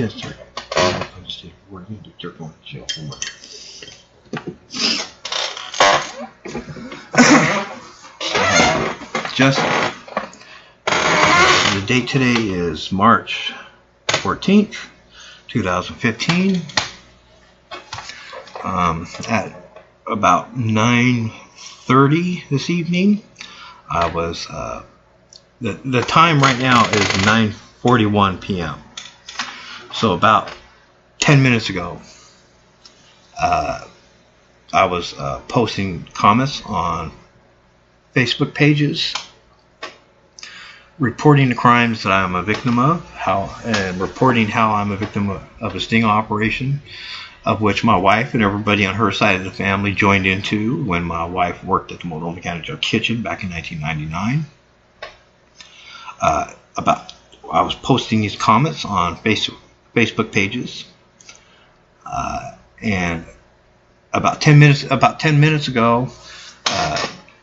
Yes, sir. I just we're going to going to jail for murder. Just the date today is March 14th, 2015. At about 9:30 this evening, I was the time right now is 9:41 p.m. So about 10 minutes ago, I was posting comments on Facebook pages, reporting the crimes that I'm a victim of, and reporting how I'm a victim of a sting operation, of which my wife and everybody on her side of the family joined into when my wife worked at the Multnomah County Jail kitchen back in 1999. I was posting these comments on Facebook pages, and about 10 minutes ago,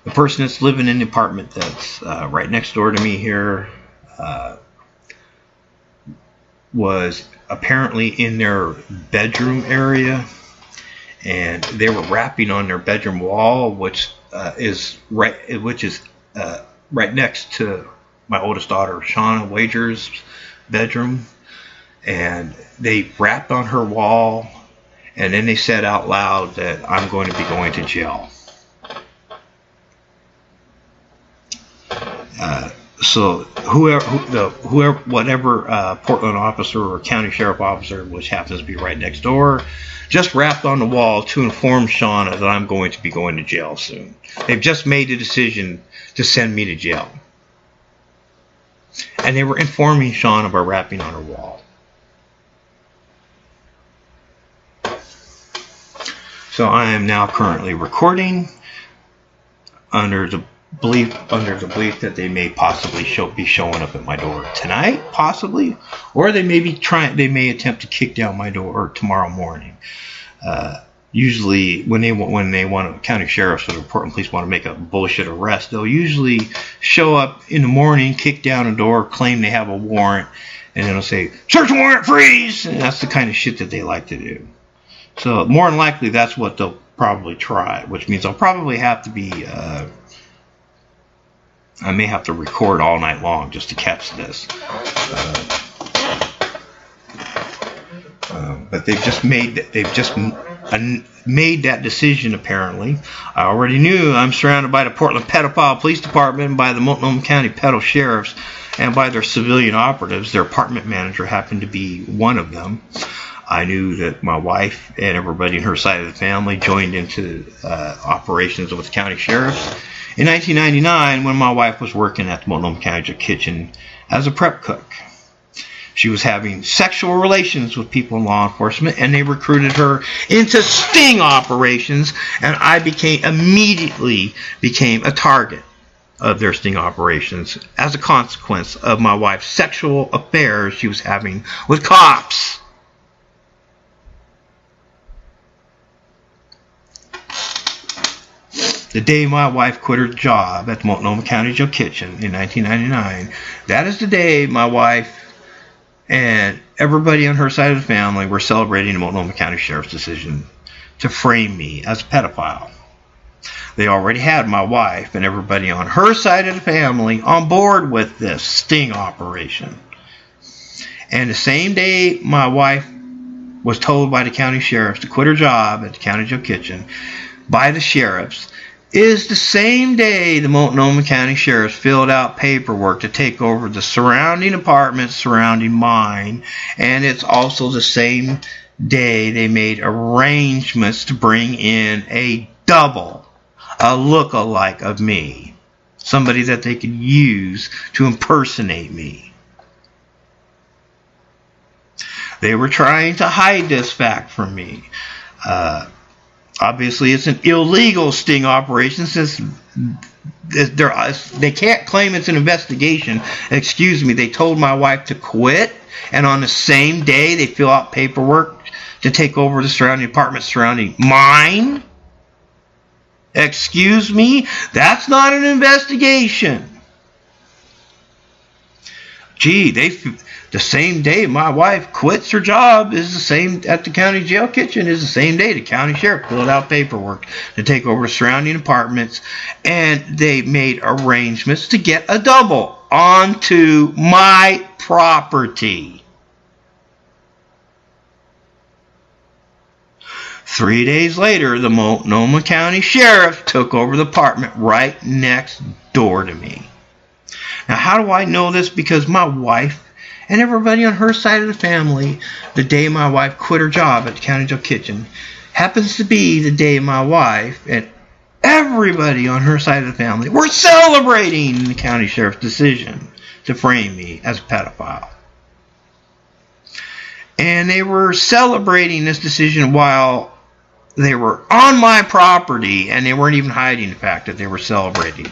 the person that's living in the apartment that's right next door to me here was apparently in their bedroom area, and they were rapping on their bedroom wall, which is right next to my oldest daughter Shawna Wagar's bedroom, and they rapped on her wall, and then they said out loud that I'm going to be going to jail. So whatever Portland officer or county sheriff officer, which happens to be right next door, just rapped on the wall to inform Shawna that I'm going to be going to jail soon. They've just made the decision to send me to jail. And they were informing Shawna by rapping on her wall. So I am now currently recording under the belief that they may possibly be showing up at my door tonight, possibly, or they may attempt to kick down my door tomorrow morning. Usually, when they want county sheriffs or the Portland police want to make a bullshit arrest, they'll usually show up in the morning, kick down a door, claim they have a warrant, and then they'll say, "Search warrant, freeze!" And that's the kind of shit that they like to do. So more than likely, that's what they'll probably try, which means I'll probably have to be. I may have to record all night long just to catch this. But they've just made that decision. Apparently, I already knew I'm surrounded by the Portland Pedophile Police Department, by the Multnomah County Pedo Sheriffs, and by their civilian operatives. Their apartment manager happened to be one of them. I knew that my wife and everybody on her side of the family joined into operations with the county sheriffs in 1999 when my wife was working at the Multnomah County Jail kitchen as a prep cook. She was having sexual relations with people in law enforcement, and they recruited her into sting operations, and I immediately became a target of their sting operations as a consequence of my wife's sexual affairs she was having with cops. The day my wife quit her job at the Multnomah County Jail kitchen in 1999, that is the day my wife and everybody on her side of the family were celebrating the Multnomah County Sheriff's decision to frame me as a pedophile. They already had my wife and everybody on her side of the family on board with this sting operation. And the same day my wife was told by the county sheriffs to quit her job at the county jail kitchen by the sheriffs is the same day the Multnomah County Sheriffs filled out paperwork to take over the surrounding apartments surrounding mine, and it's also the same day they made arrangements to bring in a look-alike of me, somebody that they could use to impersonate me. They were trying to hide this fact from me. Obviously, it's an illegal sting operation since they can't claim it's an investigation. Excuse me, they told my wife to quit, and on the same day they fill out paperwork to take over the surrounding apartments surrounding mine. Excuse me, that's not an investigation. gee, the same day my wife quits her job is the same at the county jail kitchen is the same day the county sheriff filled out paperwork to take over surrounding apartments, and they made arrangements to get a double onto my property. 3 days later, the Multnomah County Sheriff took over the apartment right next door to me. Now, how do I know this? Because my wife and everybody on her side of the family, the day my wife quit her job at the county jail kitchen, happens to be the day my wife and everybody on her side of the family were celebrating the county sheriff's decision to frame me as a pedophile. And they were celebrating this decision while they were on my property, and they weren't even hiding the fact that they were celebrating.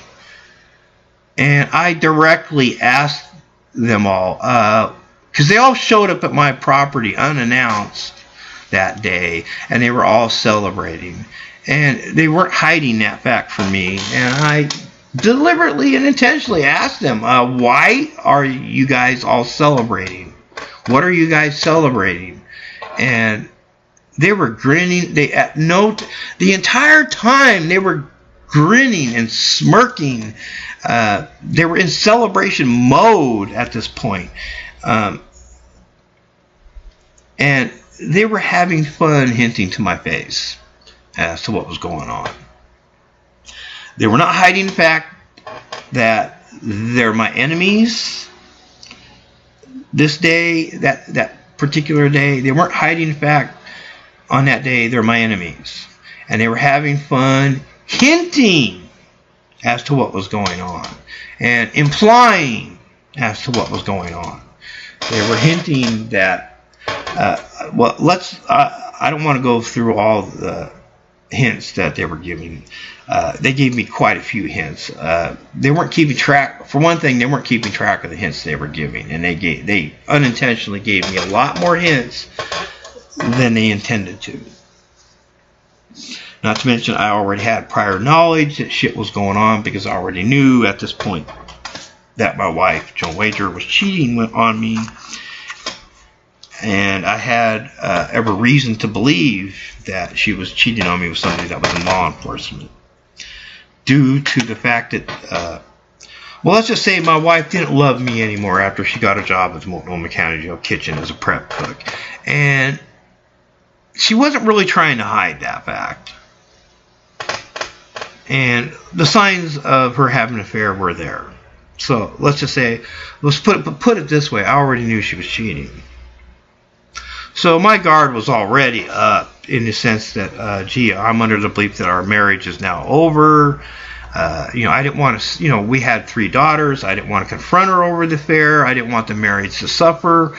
And I directly asked them all, because they all showed up at my property unannounced that day, and they were all celebrating. And they weren't hiding that fact from me. And I deliberately and intentionally asked them, why are you guys all celebrating? What are you guys celebrating? And they were grinning. The entire time they were grinning and smirking. They were in celebration mode at this point. And they were having fun hinting to my face as to what was going on. They were not hiding the fact that they're my enemies. This day, that particular day, they weren't hiding the fact on that day they're my enemies. And they were having fun hinting as to what was going on and implying as to what was going on. They were hinting that, I don't want to go through all the hints that they were giving. They gave me quite a few hints. They weren't keeping track. For one thing, they weren't keeping track of the hints they were giving, and they unintentionally gave me a lot more hints than they intended to. Not to mention, I already had prior knowledge that shit was going on, because I already knew at this point that my wife, Joan Wagar, was cheating on me. And I had every reason to believe that she was cheating on me with somebody that was in law enforcement. Due to the fact that, let's just say my wife didn't love me anymore after she got a job at the Multnomah County Jail kitchen as a prep cook. And she wasn't really trying to hide that fact. And the signs of her having an affair were there. So let's just say, let's put it this way, I already knew she was cheating. So my guard was already up in the sense that, I'm under the belief that our marriage is now over. I didn't want to, we had 3 daughters. I didn't want to confront her over the affair. I didn't want the marriage to suffer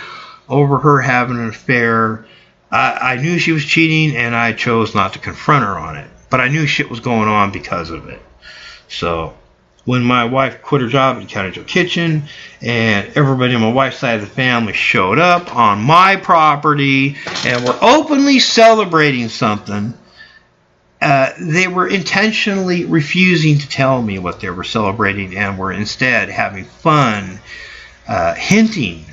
over her having an affair. I knew she was cheating, and I chose not to confront her on it. But I knew shit was going on because of it. So when my wife quit her job at the county jail kitchen, and everybody on my wife's side of the family showed up on my property and were openly celebrating something, they were intentionally refusing to tell me what they were celebrating, and were instead having fun hinting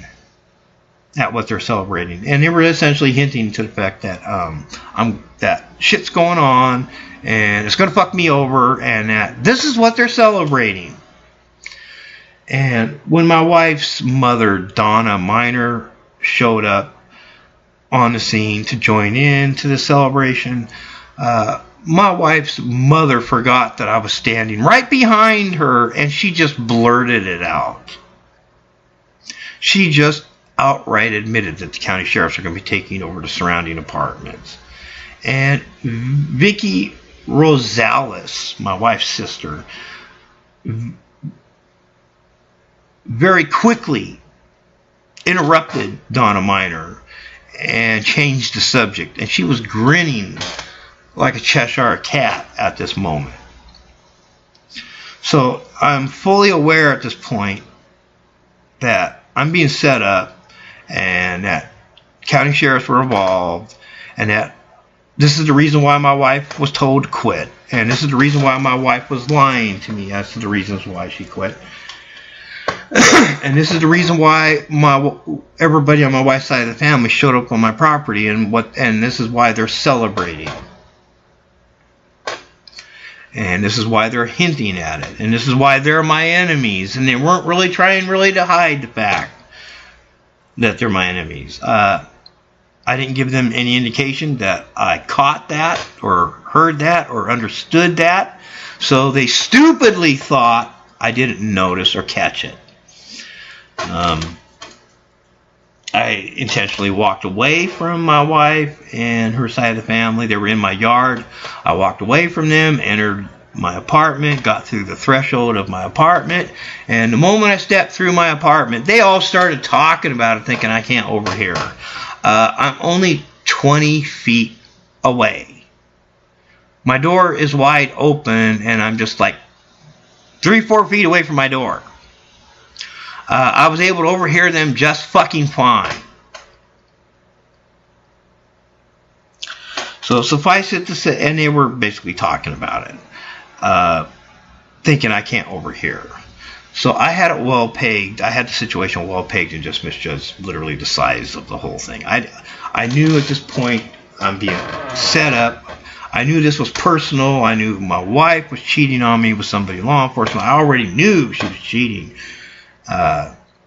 at what they're celebrating. And they were essentially hinting to the fact that that shit's going on, and it's going to fuck me over, and that this is what they're celebrating. And when my wife's mother, Donna Minor, showed up on the scene to join in to the celebration, my wife's mother forgot that I was standing right behind her, and she just blurted it out. She just outright admitted that the county sheriffs are going to be taking over the surrounding apartments. And Vicky Rosales, my wife's sister, very quickly interrupted Donna Minor and changed the subject. And she was grinning like a Cheshire cat at this moment. So I'm fully aware at this point that I'm being set up, and that county sheriffs were involved, and that this is the reason why my wife was told to quit, and this is the reason why my wife was lying to me as to the reasons why she quit. And this is the reason why everybody on my wife's side of the family showed up on my property, and this is why they're celebrating. And this is why they're hinting at it. And this is why they're my enemies. And they weren't really trying to hide the fact that they're my enemies. I didn't give them any indication that I caught that or heard that or understood that. So they stupidly thought I didn't notice or catch it. I intentionally walked away from my wife and her side of the family. They were in my yard. I walked away from them, entered my apartment, got through the threshold of my apartment, and the moment I stepped through my apartment, they all started talking about it, thinking I can't overhear. I'm only 20 feet away. My door is wide open, and I'm just like 3-4 feet away from my door. I was able to overhear them just fucking fine. So suffice it to say, and they were basically talking about it, thinking I can't overhear. So I had it well pegged. I had the situation well pegged and just misjudged literally the size of the whole thing. I knew at this point I'm being set up. I knew this was personal. I knew my wife was cheating on me with somebody in law enforcement. I already knew she was cheating.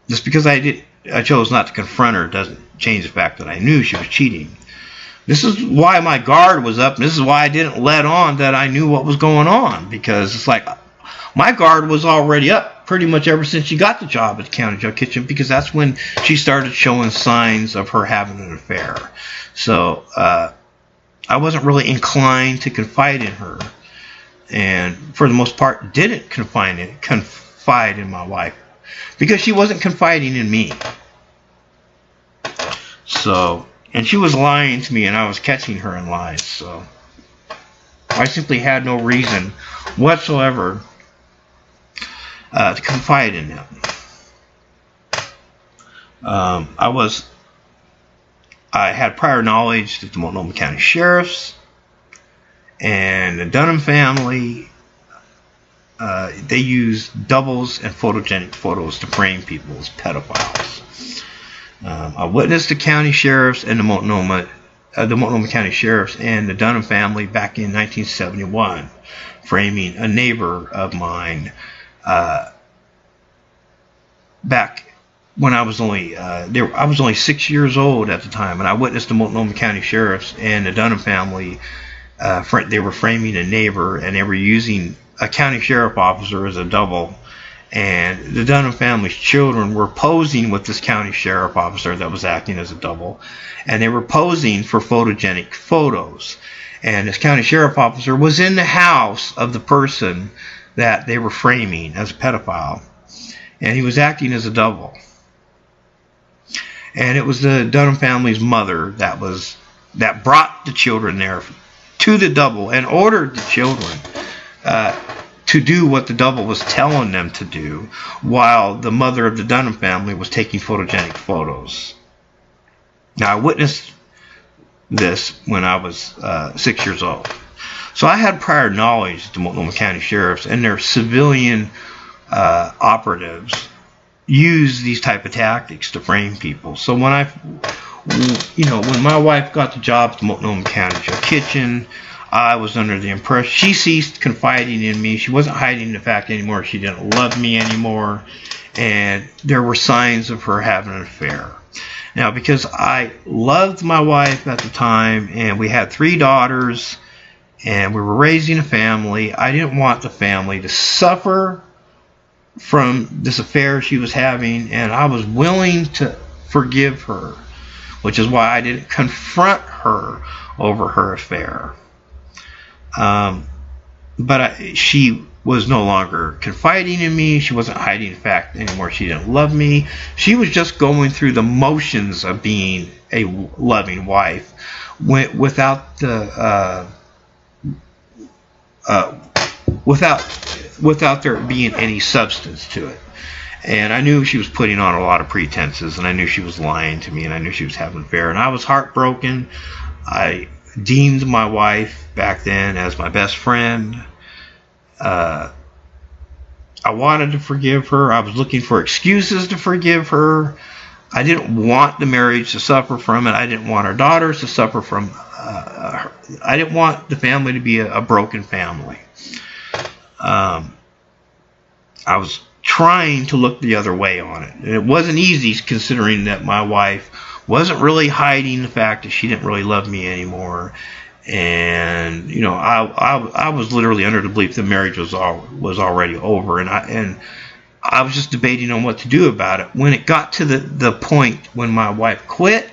Just because I chose not to confront her doesn't change the fact that I knew she was cheating. This is why my guard was up, and this is why I didn't let on that I knew what was going on, because it's like my guard was already up pretty much ever since she got the job at the county jail kitchen, because that's when she started showing signs of her having an affair. So I wasn't really inclined to confide in her, and for the most part didn't confide in my wife, because she wasn't confiding in me. So, and she was lying to me, and I was catching her in lies. So I simply had no reason whatsoever to confide in them. I had prior knowledge that the Multnomah County Sheriffs and the Dunham family, they use doubles and photogenic photos to frame people as pedophiles. I witnessed the county sheriffs and the Multnomah County Sheriffs and the Dunham family back in 1971 framing a neighbor of mine back when I was only 6 years old at the time, and I witnessed the Multnomah County Sheriffs and the Dunham family. They were framing a neighbor, and they were using a county sheriff officer as a double, and the Dunham family's children were posing with this county sheriff officer that was acting as a double, and they were posing for photogenic photos. And this county sheriff officer was in the house of the person that they were framing as a pedophile, and he was acting as a double. And it was the Dunham family's mother that brought the children there to the double and ordered the children to do what the double was telling them to do, while the mother of the Dunham family was taking photogenic photos. Now, I witnessed this when I was 6 years old. So I had prior knowledge that the Multnomah County Sheriffs and their civilian operatives use these type of tactics to frame people. So when when my wife got the job at the Multnomah County Jail Kitchen, I was under the impression she ceased confiding in me. She wasn't hiding the fact anymore. She didn't love me anymore, and there were signs of her having an affair. Now, because I loved my wife at the time, and we had 3 daughters, and we were raising a family, I didn't want the family to suffer from this affair she was having, and I was willing to forgive her, which is why I didn't confront her over her affair. But she was no longer confiding in me. She wasn't hiding the fact anymore she didn't love me. She was just going through the motions of being a loving wife without there being any substance to it. And I knew she was putting on a lot of pretenses, and I knew she was lying to me, and I knew she was having an affair, and I was heartbroken. I deemed my wife back then as my best friend. I wanted to forgive her. I was looking for excuses to forgive her. I didn't want the marriage to suffer from it. I didn't want our daughters to suffer from I didn't want the family to be a broken family. I was trying to look the other way on it. And it wasn't easy, considering that my wife wasn't really hiding the fact that she didn't really love me anymore. And, you know, I was literally under the belief the marriage was already over. And I was just debating on what to do about it. When it got to the point when my wife quit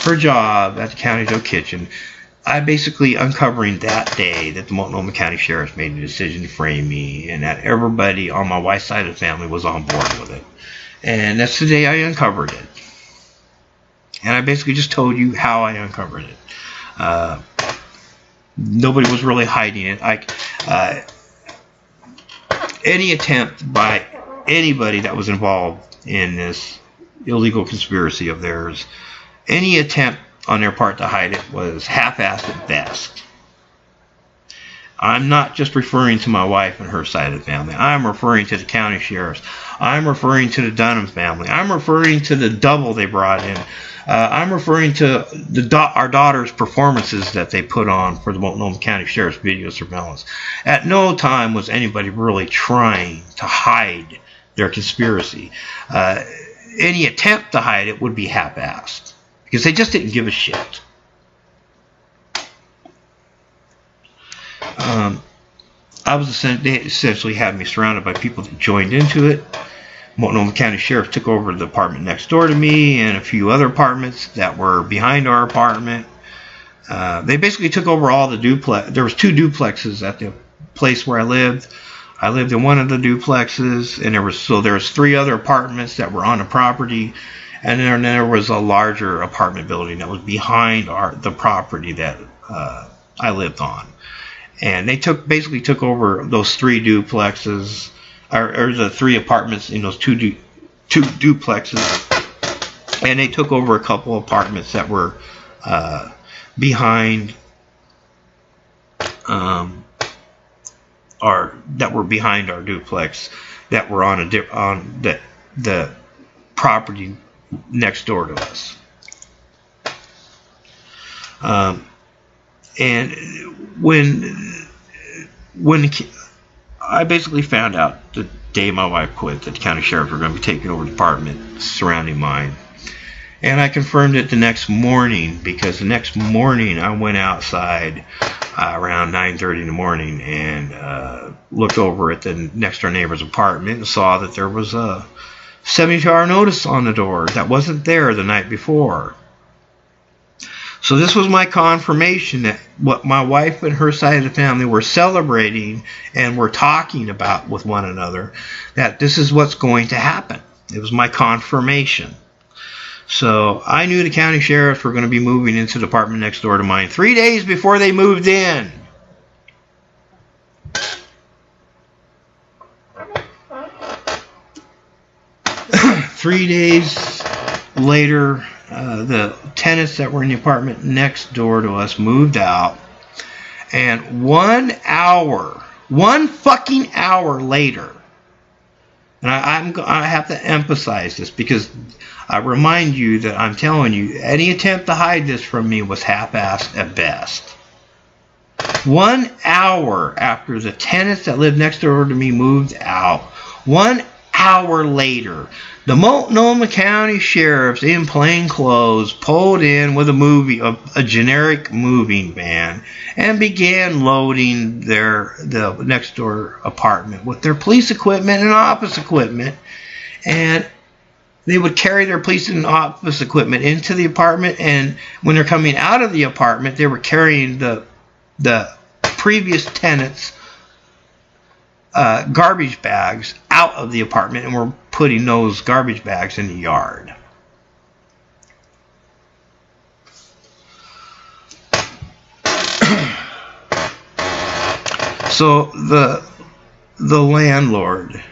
her job at the county jail kitchen, I basically uncovering that day that the Multnomah County Sheriff's made a decision to frame me, and that everybody on my wife's side of the family was on board with it. And that's the day I uncovered it. And I basically just told you how I uncovered it. Nobody was really hiding it. Any attempt by anybody that was involved in this illegal conspiracy of theirs, any attempt on their part to hide it was half-assed at best. I'm not just referring to my wife and her side of the family. I'm referring to the county sheriffs. I'm referring to the Dunham family. I'm referring to the double they brought in. I'm referring to our daughter's performances that they put on for the Multnomah County Sheriff's video surveillance. At no time was anybody really trying to hide their conspiracy. Any attempt to hide it would be half-assed, because they just didn't give a shit. They essentially had me surrounded by people that joined into it. Multnomah County Sheriff took over the apartment next door to me and a few other apartments that were behind our apartment. They basically took over all the duplex. There was 2 duplexes at the place where I lived. I lived in one of the duplexes, and there was 3 other apartments that were on the property, and then there was a larger apartment building that was behind the property that I lived on. And they basically took over those 3 duplexes, or the 3 apartments in those 2 duplexes, and they took over a couple apartments that were behind our duplex, that were on the property next door to us. And when I basically found out the day my wife quit that the county sheriffs were going to be taking over the department surrounding mine, and I confirmed it the next morning, because the next morning I went outside around 9:30 in the morning and looked over at the next door neighbor's apartment and saw that there was a 72-hour notice on the door that wasn't there the night before. So this was my confirmation that what my wife and her side of the family were celebrating and were talking about with one another, that this is what's going to happen. It was my confirmation. So I knew the county sheriffs were going to be moving into the apartment next door to mine 3 days before they moved in. Three days later, the tenants that were in the apartment next door to us moved out, and 1 fucking hour later, and I have to emphasize this, because I remind you that I'm telling you, any attempt to hide this from me was half-assed at best. 1 hour after the tenants that lived next door to me moved out, 1 hour later, the Multnomah County Sheriffs in plain clothes pulled in with a generic moving van, and began loading the next door apartment with their police equipment and office equipment. And they would carry their police and office equipment into the apartment, and when they're coming out of the apartment, they were carrying the previous tenants' garbage bags out of the apartment, and were putting those garbage bags in the yard. So the landlord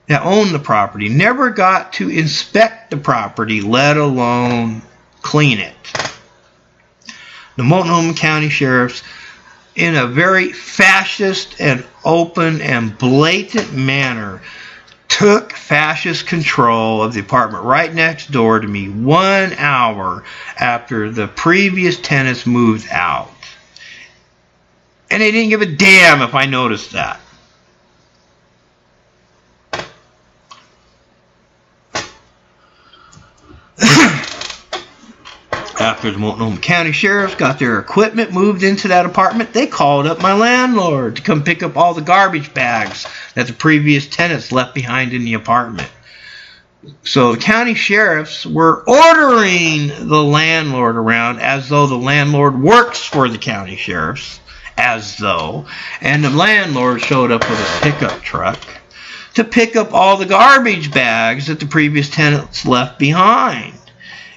that owned the property never got to inspect the property, let alone clean it. The Multnomah County Sheriffs in a very fascist and open and blatant manner, took fascist control of the apartment right next door to me 1 hour after the previous tenants moved out. And they didn't give a damn if I noticed that. After the Multnomah County Sheriffs got their equipment moved into that apartment, they called up my landlord to come pick up all the garbage bags that the previous tenants left behind in the apartment. So the county sheriffs were ordering the landlord around as though the landlord works for the county sheriffs, and the landlord showed up with a pickup truck to pick up all the garbage bags that the previous tenants left behind.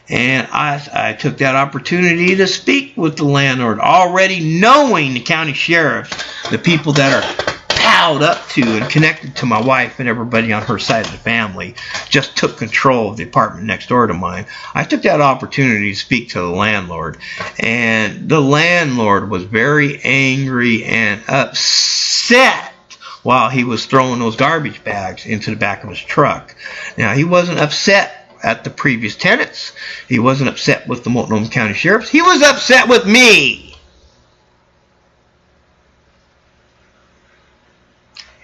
And I took that opportunity to speak with the landlord, already knowing the county sheriffs, the people that are palled up to and connected to my wife and everybody on her side of the family, just took control of the apartment next door to mine. I took that opportunity to speak to the landlord, and the landlord was very angry and upset while he was throwing those garbage bags into the back of his truck. Now, he wasn't upset at the previous tenants. He wasn't upset with the Multnomah County Sheriffs. He was upset with me.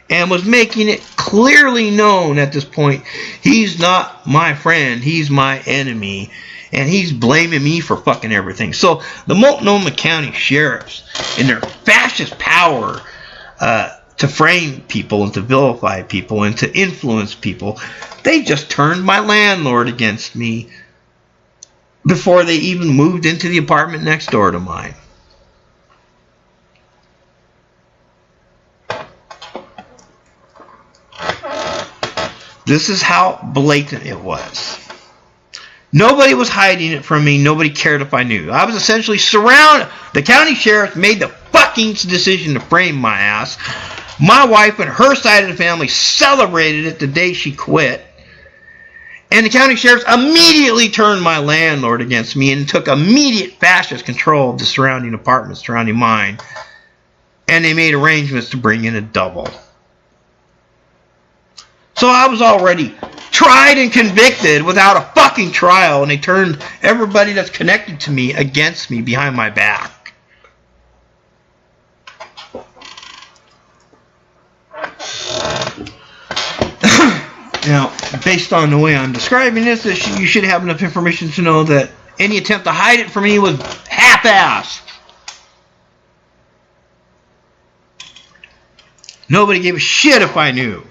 And was making it clearly known at this point, he's not my friend, he's my enemy. And he's blaming me for fucking everything. So the Multnomah County Sheriffs, in their fascist power to frame people and to vilify people and to influence people, they just turned my landlord against me before they even moved into the apartment next door to mine. This is how blatant it was. Nobody was hiding it from me. Nobody cared if I knew. I was essentially surrounded. The county sheriff made the fucking decision to frame my ass. My wife and her side of the family celebrated it the day she quit. And the county sheriffs immediately turned my landlord against me and took immediate fascist control of the surrounding apartments surrounding mine. And they made arrangements to bring in a double. So I was already tried and convicted without a fucking trial, and they turned everybody that's connected to me against me behind my back. Now, based on the way I'm describing this, you should have enough information to know that any attempt to hide it from me was half-assed. Nobody gave a shit if I knew.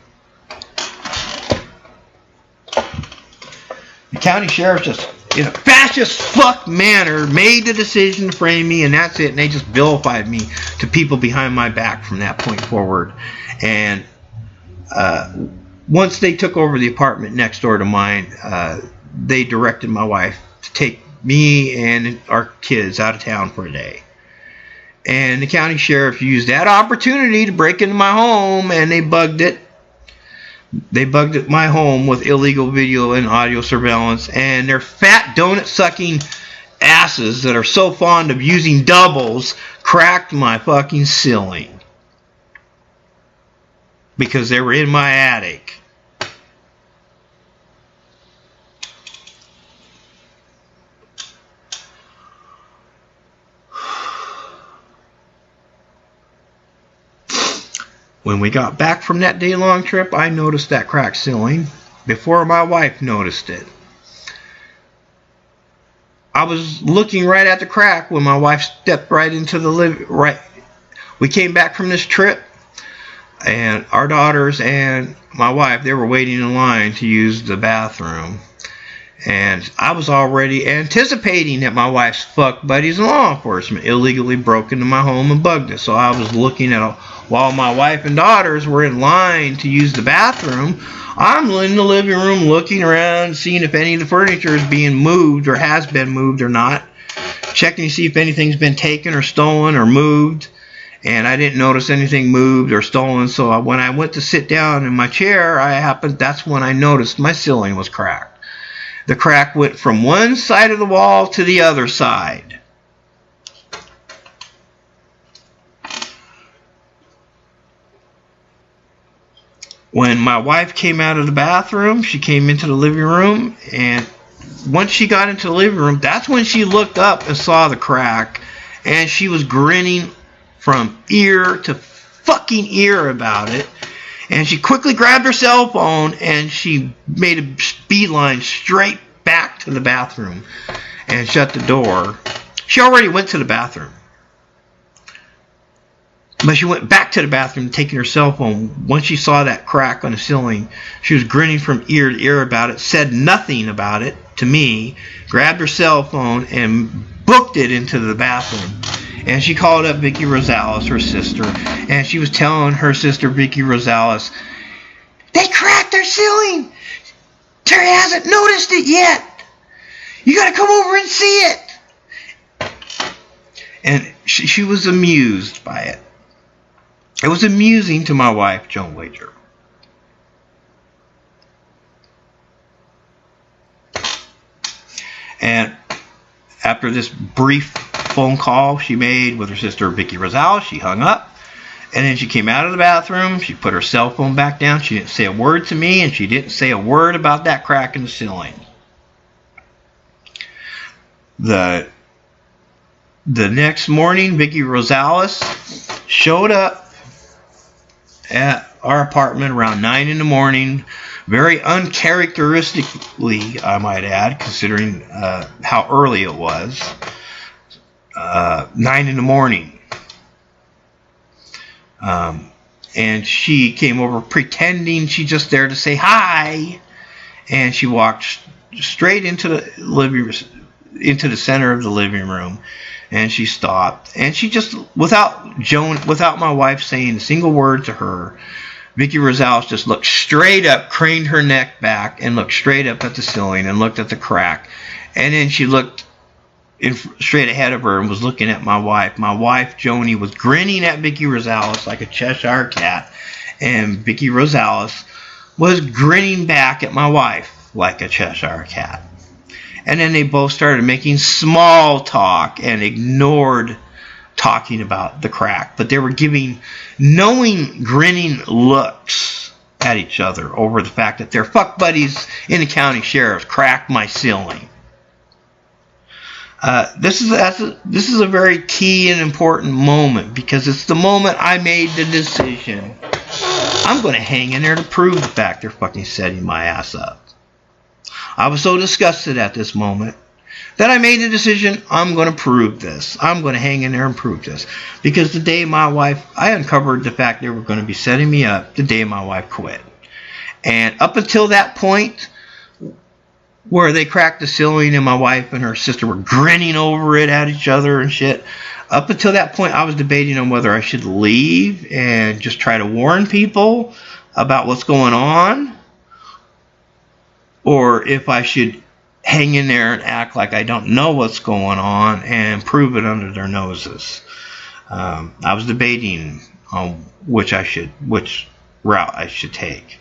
The county sheriff just, in a fascist fuck manner, made the decision to frame me, and that's it. And they just vilified me to people behind my back from that point forward. And once they took over the apartment next door to mine, they directed my wife to take me and our kids out of town for a day. And the county sheriff used that opportunity to break into my home, and they bugged it. They bugged my home with illegal video and audio surveillance, and their fat donut-sucking asses that are so fond of using doubles cracked my fucking ceiling because they were in my attic. When we got back from that day-long trip, I noticed that cracked ceiling before my wife noticed it. I was looking right at the crack when my wife stepped right into the living room. We came back from this trip, and our daughters and my wife, they were waiting in line to use the bathroom. And I was already anticipating that my wife's fuck buddies in law enforcement illegally broke into my home and bugged us. So I was looking at, while my wife and daughters were in line to use the bathroom, I'm in the living room looking around, seeing if any of the furniture is being moved or has been moved or not. Checking to see if anything's been taken or stolen or moved. And I didn't notice anything moved or stolen. So when I went to sit down in my chair, that's when I noticed my ceiling was cracked. The crack went from one side of the wall to the other side. When my wife came out of the bathroom, she came into the living room, and once she got into the living room, that's when she looked up and saw the crack, and she was grinning from ear to fucking ear about it. And she quickly grabbed her cell phone and she made a beeline straight back to the bathroom and shut the door. She already went to the bathroom, but she went back to the bathroom taking her cell phone. Once she saw that crack on the ceiling, she was grinning from ear to ear about it, said nothing about it to me, grabbed her cell phone and booked it into the bathroom. And she called up Vicky Rosales, her sister, and she was telling her sister Vicky Rosales, they cracked their ceiling. Terry hasn't noticed it yet. You got to come over and see it. And she was amused by it. It was amusing to my wife, Joan Wagar. And after this brief phone call she made with her sister Vicky Rosales, she hung up, and then she came out of the bathroom. She put her cell phone back down. She didn't say a word to me, and she didn't say a word about that crack in the ceiling. The next morning, Vicky Rosales showed up at our apartment around 9 in the morning, very uncharacteristically, I might add, considering how early it was. 9 in the morning. And she came over pretending she's just there to say hi. And she walked straight into the center of the living room. And she stopped. And she just, without my wife saying a single word to her, Vicky Rosales just looked straight up, craned her neck back, and looked straight up at the ceiling and looked at the crack. And then she looked straight ahead of her and was looking at my wife. My wife, Joni, was grinning at Vicky Rosales like a Cheshire cat, and Vicky Rosales was grinning back at my wife like a Cheshire cat. And then they both started making small talk and ignored talking about the crack, but they were giving knowing, grinning looks at each other over the fact that their fuck buddies in the county sheriff cracked my ceiling. This is a very key and important moment, because it's the moment I made the decision I'm going to hang in there to prove the fact they're fucking setting my ass up. I was so disgusted at this moment that I made the decision I'm going to prove this. I'm going to hang in there and prove this. Because the day my wife, I uncovered the fact they were going to be setting me up the day my wife quit. And up until that point, where they cracked the ceiling and my wife and her sister were grinning over it at each other and shit. Up until that point, I was debating on whether I should leave and just try to warn people about what's going on, or if I should hang in there and act like I don't know what's going on and prove it under their noses. I was debating on which route I should take.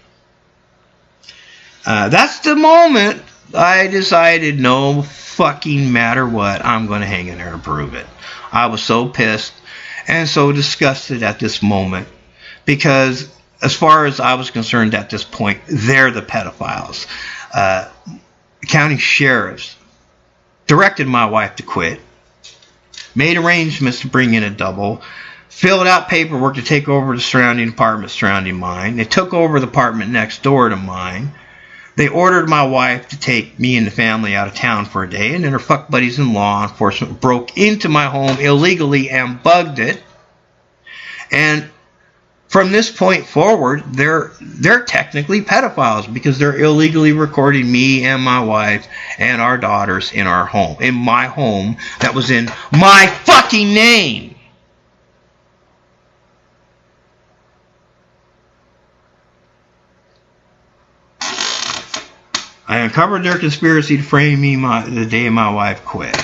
That's the moment I decided, no fucking matter what, I'm going to hang in there to prove it. I was so pissed and so disgusted at this moment, because as far as I was concerned at this point, they're the pedophiles. County sheriffs directed my wife to quit, made arrangements to bring in a double, filled out paperwork to take over the surrounding apartment surrounding mine. They took over the apartment next door to mine. They ordered my wife to take me and the family out of town for a day, and then her fuck buddies in law enforcement broke into my home illegally and bugged it. And from this point forward, they're technically pedophiles, because they're illegally recording me and my wife and our daughters in our home, in my home that was in my fucking name. I uncovered their conspiracy to frame me the day my wife quit.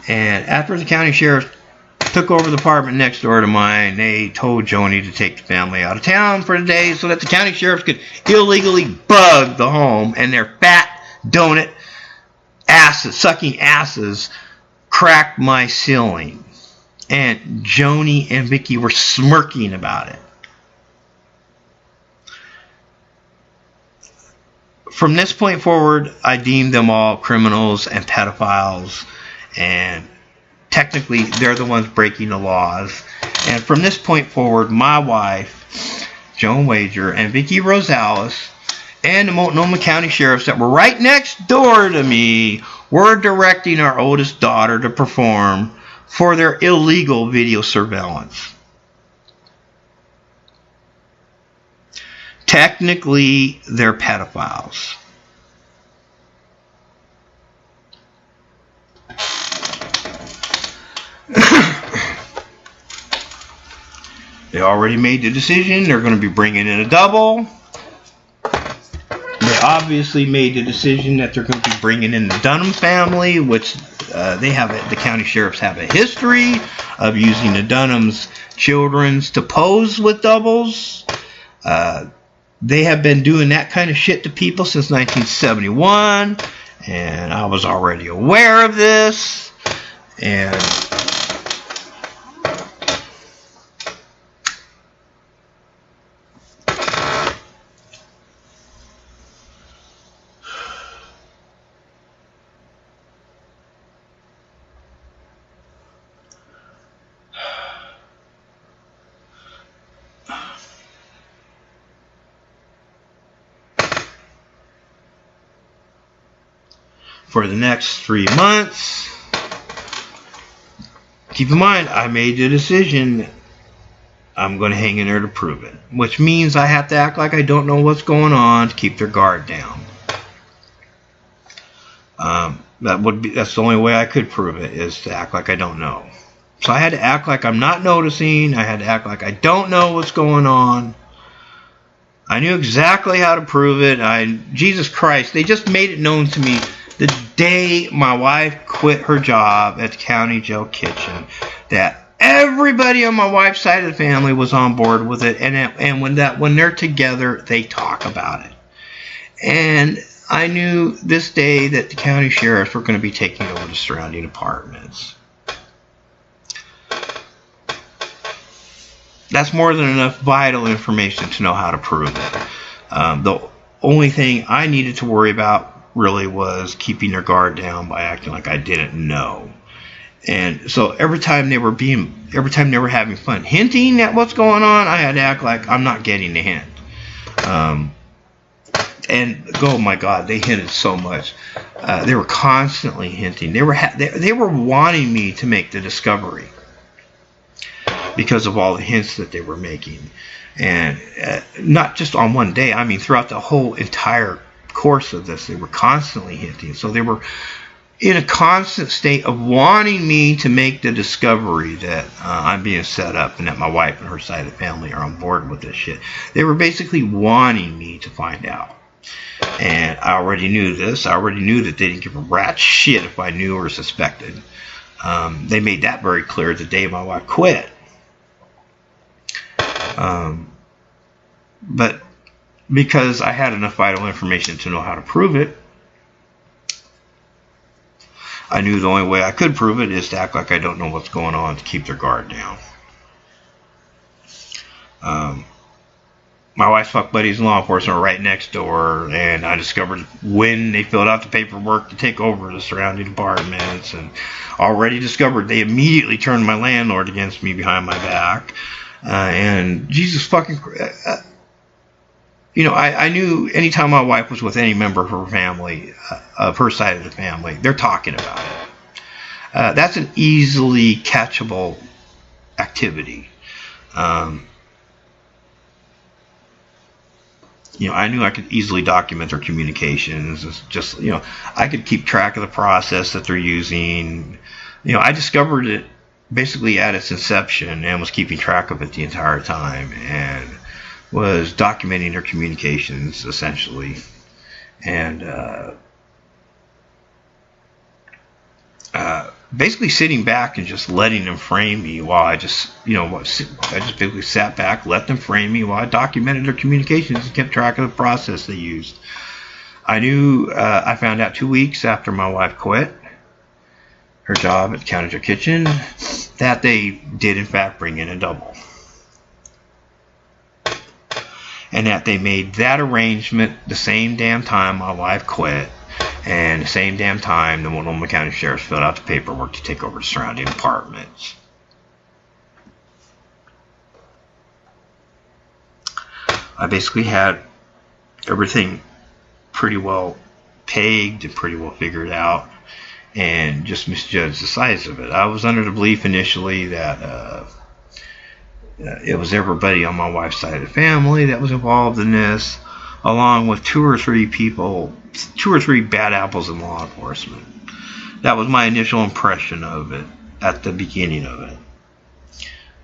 And after the county sheriff took over the apartment next door to mine, they told Joni to take the family out of town for the day so that the county sheriffs could illegally bug the home, and their fat donut asses, sucking asses, cracked my ceiling. And Joni and Vicky were smirking about it. from this point forward, I deemed them all criminals and pedophiles, and technically they're the ones breaking the laws. And from this point forward, my wife, Joan Wagar, and Vicky Rosales, and the Multnomah County sheriffs that were right next door to me were directing our oldest daughter to perform for their illegal video surveillance. Technically, they're pedophiles. They already made the decision. They're going to be bringing in a double. They obviously made the decision that they're going to be bringing in the Dunham family, which the county sheriffs have a history of using the Dunham's children to pose with doubles. They have been doing that kind of shit to people since 1971, and I was already aware of this. And for the next 3 months, keep in mind, I made the decision I'm going to hang in there to prove it, which means I have to act like I don't know what's going on to keep their guard down. That's the only way I could prove it, is to act like I don't know. So I had to act like I'm not noticing. I had to act like I don't know what's going on. I knew exactly how to prove it. Jesus Christ, they just made it known to me the day my wife quit her job at the county jail kitchen, that everybody on my wife's side of the family was on board with it, and when they're together, they talk about it. And I knew this day that the county sheriffs were going to be taking over the surrounding apartments. That's more than enough vital information to know how to prove it. The only thing I needed to worry about really was keeping their guard down by acting like I didn't know. And so every time they were having fun hinting at what's going on, I had to act like I'm not getting the hint. And oh my God, they hinted so much. They were constantly hinting. They were wanting me to make the discovery because of all the hints that they were making. And not just on one day. I mean, throughout the whole entire course of this, they were constantly hinting. So they were in a constant state of wanting me to make the discovery that I'm being set up and that my wife and her side of the family are on board with this shit. They were basically wanting me to find out. And I already knew this. I already knew that they didn't give a rat shit if I knew or suspected. They made that very clear the day my wife quit. But because I had enough vital information to know how to prove it, I knew the only way I could prove it is to act like I don't know what's going on to keep their guard down. My wife's fuck buddies in law enforcement are right next door, and I discovered when they filled out the paperwork to take over the surrounding apartments, and already discovered they immediately turned my landlord against me behind my back. And Jesus fucking... I knew anytime my wife was with any member of her family, of her side of the family, they're talking about it. That's an easily catchable activity. I knew I could easily document their communications. It's just, I could keep track of the process that they're using. I discovered it basically at its inception and was keeping track of it the entire time and was documenting their communications essentially. And basically sitting back and just letting them frame me while I just basically sat back, let them frame me while I documented their communications and kept track of the process they used. I knew, I found out 2 weeks after my wife quit her job at the county jail kitchen that they did in fact bring in a double. and that they made that arrangement the same damn time my wife quit, and the same damn time the Multnomah County Sheriff filled out the paperwork to take over the surrounding apartments. I basically had everything pretty well pegged and pretty well figured out, and just misjudged the size of it. I was under the belief initially that it was everybody on my wife's side of the family that was involved in this, along with two or three bad apples in law enforcement. That was my initial impression of it at the beginning of it.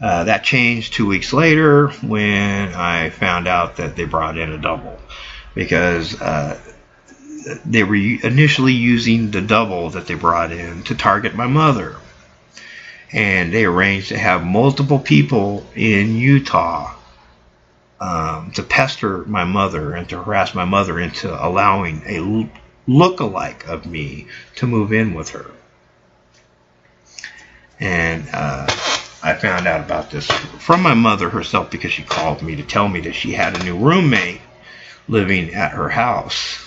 That changed 2 weeks later when I found out that they brought in a double, because they were initially using the double that they brought in to target my mother. And they arranged to have multiple people in Utah to pester my mother and to harass my mother into allowing a look-alike of me to move in with her. And I found out about this from my mother herself, because she called me to tell me that she had a new roommate living at her house,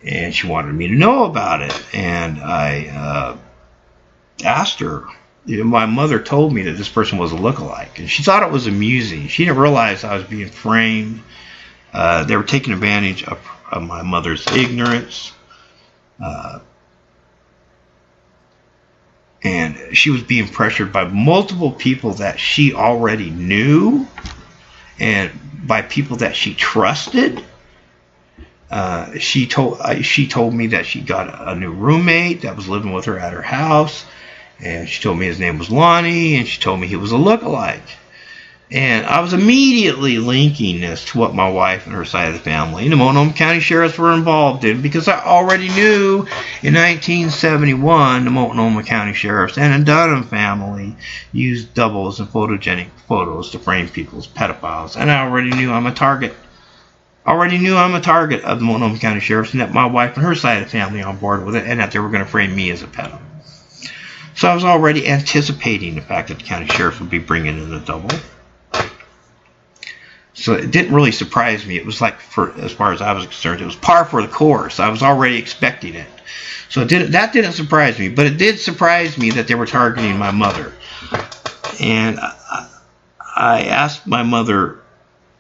and she wanted me to know about it. And I asked her. My mother told me that this person was a lookalike, and she thought it was amusing. She didn't realize I was being framed. They were taking advantage of my mother's ignorance, and she was being pressured by multiple people that she already knew, and by people that she trusted. She told me that she got a new roommate that was living with her at her house, and she told me his name was Lonnie, and she told me he was a lookalike. And I was immediately linking this to what my wife and her side of the family and the Multnomah County Sheriffs were involved in, because I already knew in 1971 the Multnomah County Sheriffs and the Dunham family used doubles and photogenic photos to frame people as pedophiles, and I already knew I'm a target. of the Multnomah County Sheriffs, and that my wife and her side of the family on board with it, and that they were going to frame me as a pedo. So I was already anticipating the fact that the county sheriff would be bringing in a double. So it didn't really surprise me. It was like, as far as I was concerned, it was par for the course. I was already expecting it. So that didn't surprise me. But it did surprise me that they were targeting my mother. And I asked my mother,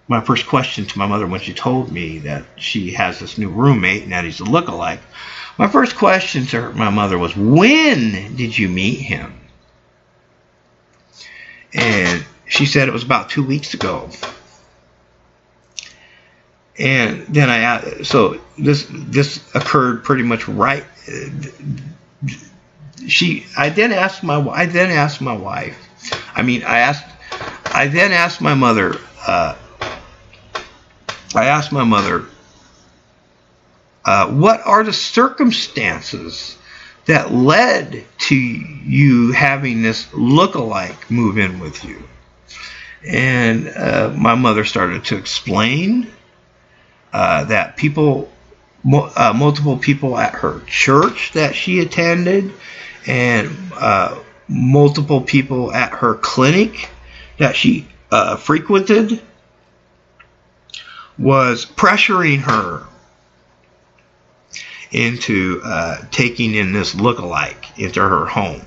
my first question to my mother when she told me that she has this new roommate and that he's a lookalike, my first question to my mother was, when did you meet him? And she said it was about 2 weeks ago. And then so this occurred pretty much right. I then asked my wife. I then asked my mother. What are the circumstances that led to you having this look-alike move in with you? And my mother started to explain that multiple people at her church that she attended, and multiple people at her clinic that she frequented, was pressuring her into taking in this look-alike into her home.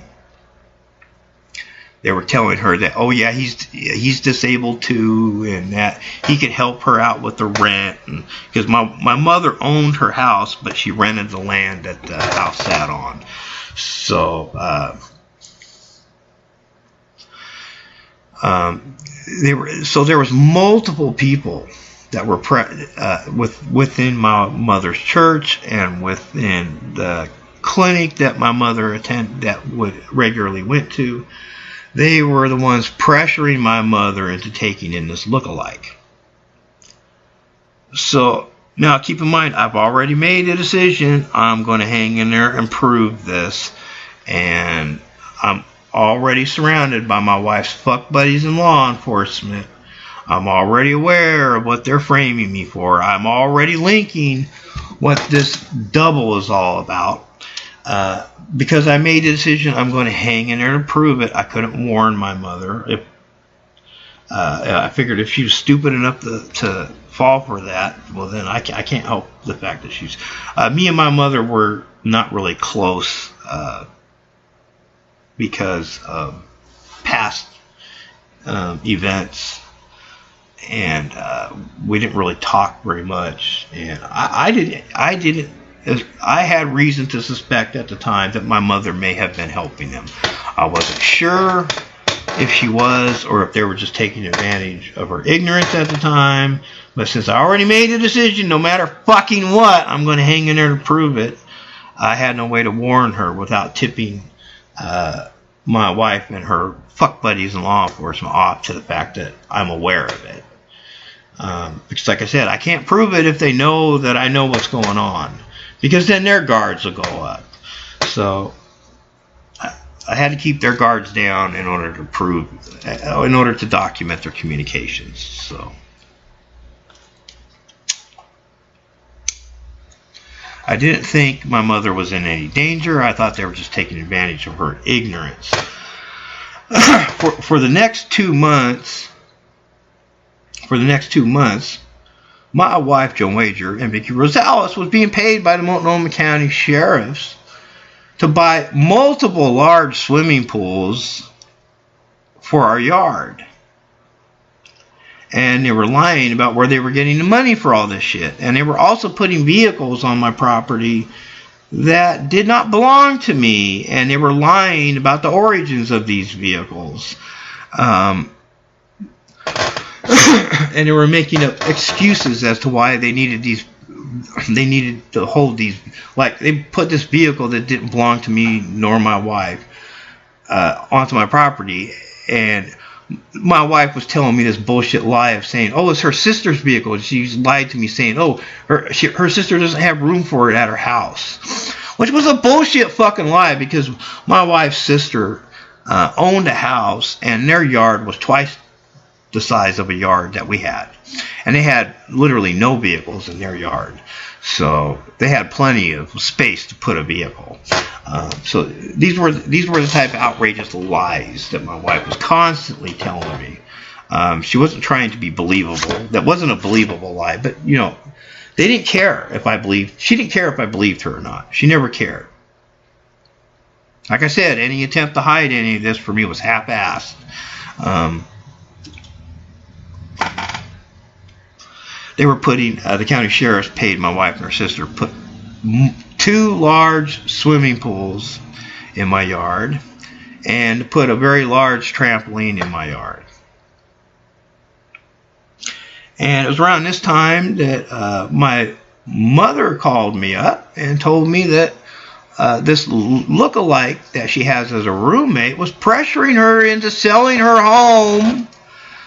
They were telling her that, oh yeah, he's disabled too, and that he could help her out with the rent. Because my mother owned her house, but she rented the land that the house sat on. So there was multiple people that were within my mother's church and within the clinic that my mother regularly went to. They were the ones pressuring my mother into taking in this look-alike. So now keep in mind, I've already made a decision. I'm going to hang in there and prove this. And I'm already surrounded by my wife's fuck buddies in law enforcement. I'm already aware of what they're framing me for. I'm already linking what this double is all about. Because I made a decision, I'm going to hang in there and prove it. I couldn't warn my mother. I figured if she was stupid enough to fall for that, well, then I can't help the fact that she's... me and my mother were not really close because of past events, and we didn't really talk very much. And I had reason to suspect at the time that my mother may have been helping them. I wasn't sure if she was, or if they were just taking advantage of her ignorance at the time. But since I already made the decision, no matter fucking what, I'm going to hang in there to prove it, I had no way to warn her without tipping my wife and her fuck buddies in law enforcement off to the fact that I'm aware of it. Because like I said, I can't prove it if they know that I know what's going on, because then their guards will go up. So I had to keep their guards down in order to document their communications. So I didn't think my mother was in any danger. I thought they were just taking advantage of her ignorance. For the next 2 months, my wife Joan Wagar and Vicky Rosales was being paid by the Multnomah County sheriffs to buy multiple large swimming pools for our yard. And they were lying about where they were getting the money for all this shit. And they were also putting vehicles on my property that did not belong to me. And they were lying about the origins of these vehicles. And they were making up excuses as to why they needed to hold these. Like, they put this vehicle that didn't belong to me nor my wife onto my property, and my wife was telling me this bullshit lie of saying, oh, it's her sister's vehicle. She lied to me saying, oh, her sister doesn't have room for it at her house, which was a bullshit fucking lie, because my wife's sister owned a house, and their yard was twice the size of a yard that we had, and they had literally no vehicles in their yard, so they had plenty of space to put a vehicle. So these were the type of outrageous lies that my wife was constantly telling me. She wasn't trying to be believable. That wasn't a believable lie, but they didn't care if I believed. She didn't care if I believed her or not. She never cared. Like I said, any attempt to hide any of this for me was half-assed. They were putting, the county sheriffs paid my wife and her sister put 2 large swimming pools in my yard, and put a very large trampoline in my yard. And it was around this time that my mother called me up and told me that this look-alike that she has as a roommate was pressuring her into selling her home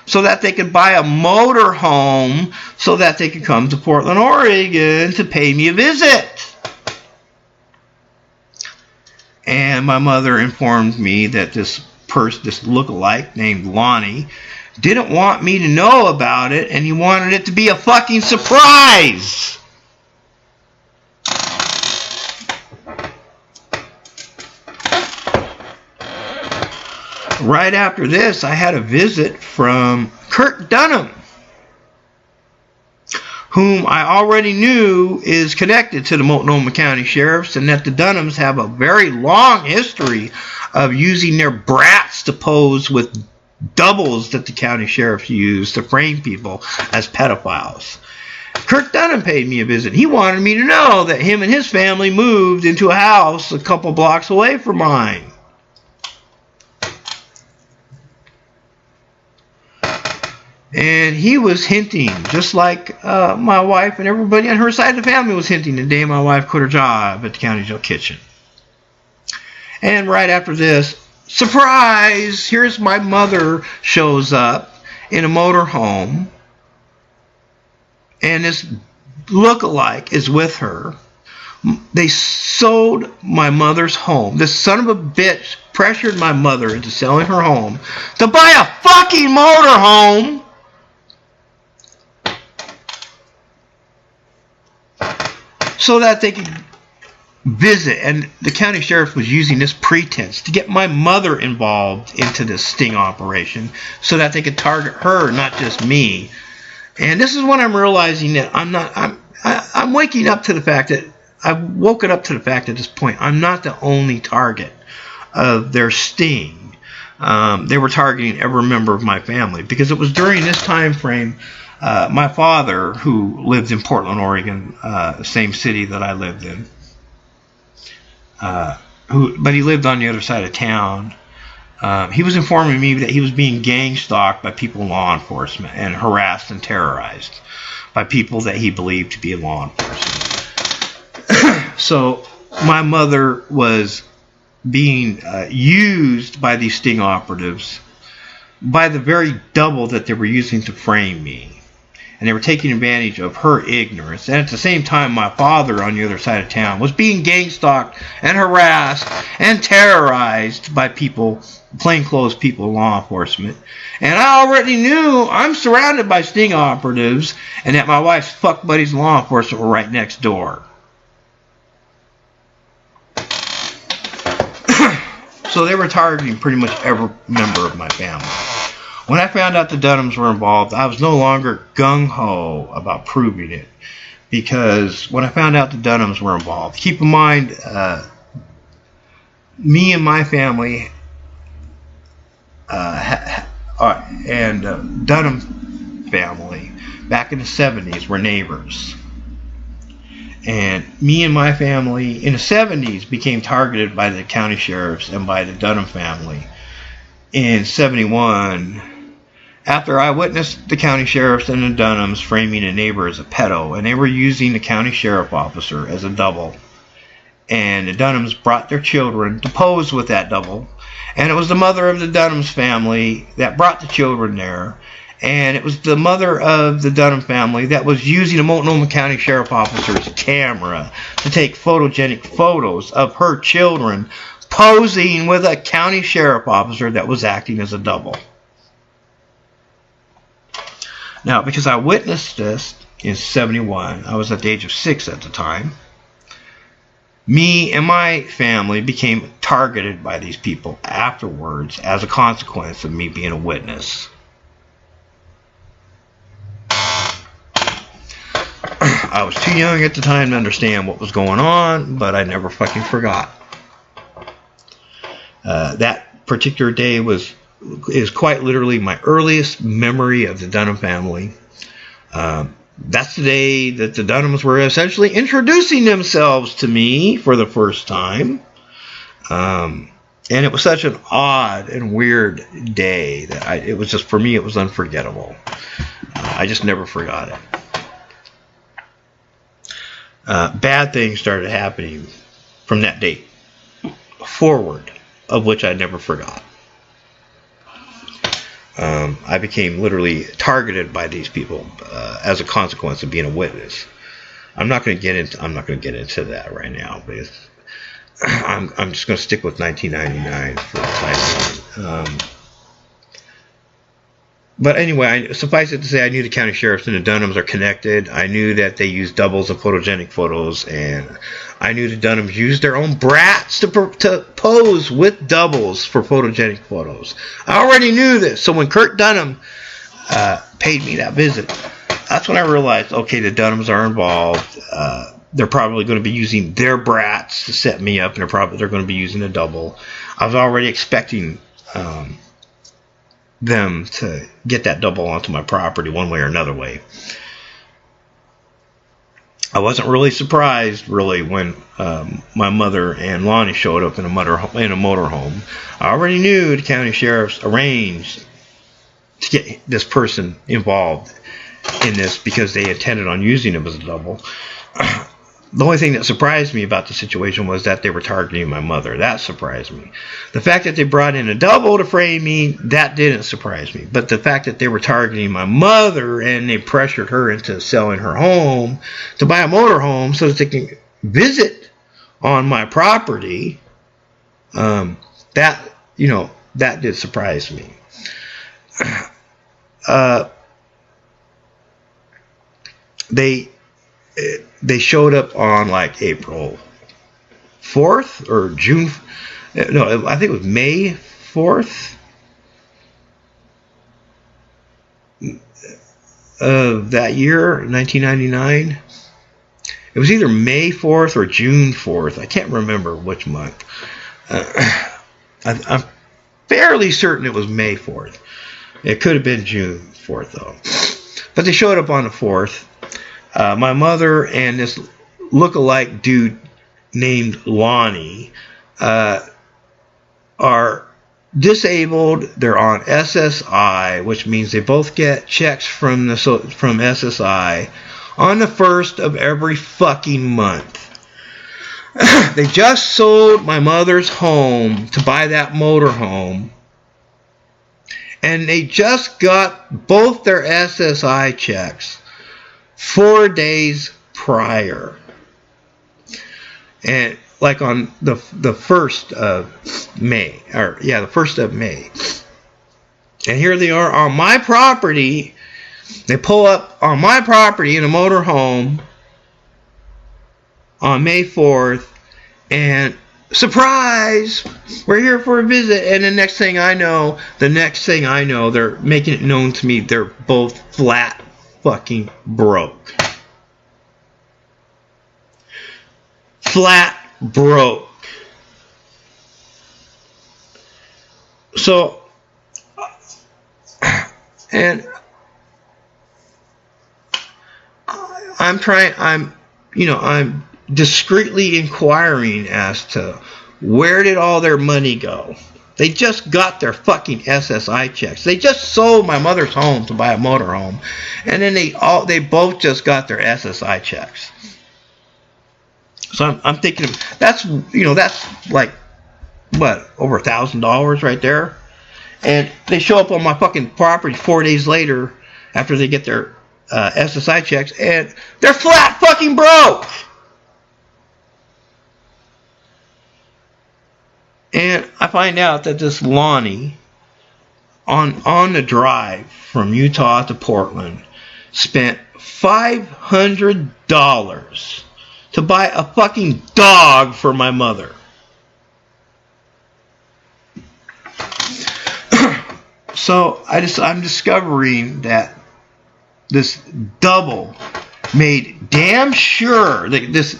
so that they could buy a motor home so that they could come to Portland, Oregon to pay me a visit. And my mother informed me that this look-alike named Lonnie didn't want me to know about it, and he wanted it to be a fucking surprise. Right after this, I had a visit from Kirk Dunham, whom I already knew is connected to the Multnomah County Sheriffs, and that the Dunhams have a very long history of using their brats to pose with doubles that the county sheriffs use to frame people as pedophiles. Kirk Dunham paid me a visit. He wanted me to know that him and his family moved into a house a couple blocks away from mine. And he was hinting, just like my wife and everybody on her side of the family was hinting the day my wife quit her job at the county jail kitchen. And right after this, surprise, here's my mother shows up in a motorhome, and this look-alike is with her. They sold my mother's home. This son of a bitch pressured my mother into selling her home to buy a fucking motorhome so that they could visit, and the county sheriff was using this pretense to get my mother involved into this sting operation so that they could target her, not just me. And this is when I'm realizing that I'm waking up to the fact that I've woken up to the fact at this point I'm not the only target of their sting. They were targeting every member of my family, because it was during this time frame my father, who lived in Portland, Oregon, same city that I lived in, but he lived on the other side of town. He was informing me that he was being gang stalked by people in law enforcement and harassed and terrorized by people that he believed to be law enforcement. So my mother was being used by these sting operatives by the very double that they were using to frame me. And they were taking advantage of her ignorance. And at the same time, my father on the other side of town was being gang stalked and harassed and terrorized by people, plainclothes people, law enforcement. And I already knew I'm surrounded by sting operatives, and that my wife's fuck buddies in law enforcement were right next door. So they were targeting pretty much every member of my family. When I found out the Dunhams were involved, I was no longer gung-ho about proving it. Because when I found out the Dunhams were involved, keep in mind, me and my family and Dunham family back in the 70s were neighbors. And me and my family in the 70s became targeted by the county sheriffs and by the Dunham family in 71, after I witnessed the county sheriffs and the Dunhams framing a neighbor as a pedo, and they were using the county sheriff officer as a double. And the Dunhams brought their children to pose with that double. And it was the mother of the Dunhams family that brought the children there. And it was the mother of the Dunham family that was using a Multnomah County Sheriff officer's camera to take photogenic photos of her children posing with a county sheriff officer that was acting as a double. Now, because I witnessed this in 71, I was at the age of 6 at the time, me and my family became targeted by these people afterwards as a consequence of me being a witness. I was too young at the time to understand what was going on, but I never fucking forgot. That particular day is quite literally my earliest memory of the Dunham family. That's the day that the Dunhams were essentially introducing themselves to me for the first time. And it was such an odd and weird day that it was just, for me, it was unforgettable. I just never forgot it. Bad things started happening from that date forward, of which I never forgot. I became literally targeted by these people as a consequence of being a witness. I'm not going to get into that right now, but I'm just going to stick with 1999 for the time. But anyway, suffice it to say, I knew the county sheriffs and the Dunhams are connected. I knew that they used doubles of photogenic photos, and I knew the Dunhams used their own brats to pose with doubles for photogenic photos. I already knew this, so when Kurt Dunham paid me that visit, that's when I realized, okay, the Dunhams are involved. They're probably going to be using their brats to set me up, and they're going to be using a double. I was already expecting them to get that double onto my property one way or another way. I wasn't really surprised, really, when my mother and Lonnie showed up in a motorhome. I already knew the county sheriffs arranged to get this person involved in this because they intended on using him as a double. The only thing that surprised me about the situation was that they were targeting my mother. That surprised me. The fact that they brought in a double to frame me, that didn't surprise me. But the fact that they were targeting my mother and they pressured her into selling her home to buy a motorhome so that they can visit on my property, that did surprise me. They showed up on like April 4th or June. No, I think it was May 4th of that year, 1999. It was either May 4th or June 4th. I can't remember which month. I'm fairly certain it was May 4th. It could have been June 4th, though. But they showed up on the 4th. My mother and this look-alike dude named Lonnie are disabled. They're on SSI, which means they both get checks from SSI on the 1st of every fucking month. They just sold my mother's home to buy that motorhome, and they just got both their SSI checks 4 days prior. And like on the 1st of May, or yeah, the 1st of May. And here they are on my property. They pull up on my property in a motorhome on May 4th, and surprise, we're here for a visit. And the next thing I know, they're making it known to me they're both flat fucking broke. Flat broke. So, and I'm discreetly inquiring as to where did all their money go. They just got their fucking SSI checks. They just sold my mother's home to buy a motorhome, and then they both just got their SSI checks. So I'm thinking that's like what, over $1,000 right there, and they show up on my fucking property 4 days later after they get their SSI checks, and they're flat fucking broke. And I find out that this Lonnie, on the drive from Utah to Portland, spent $500 to buy a fucking dog for my mother. So I'm discovering that this double made damn sure that this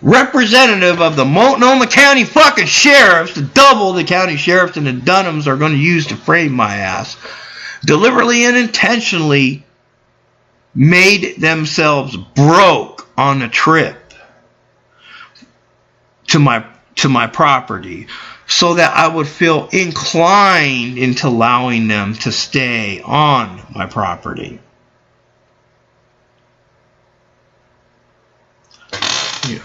representative of the Multnomah County fucking sheriffs, the double the county sheriffs and the Dunhams are going to use to frame my ass, deliberately and intentionally made themselves broke on the trip to my property, so that I would feel inclined into allowing them to stay on my property. Yeah.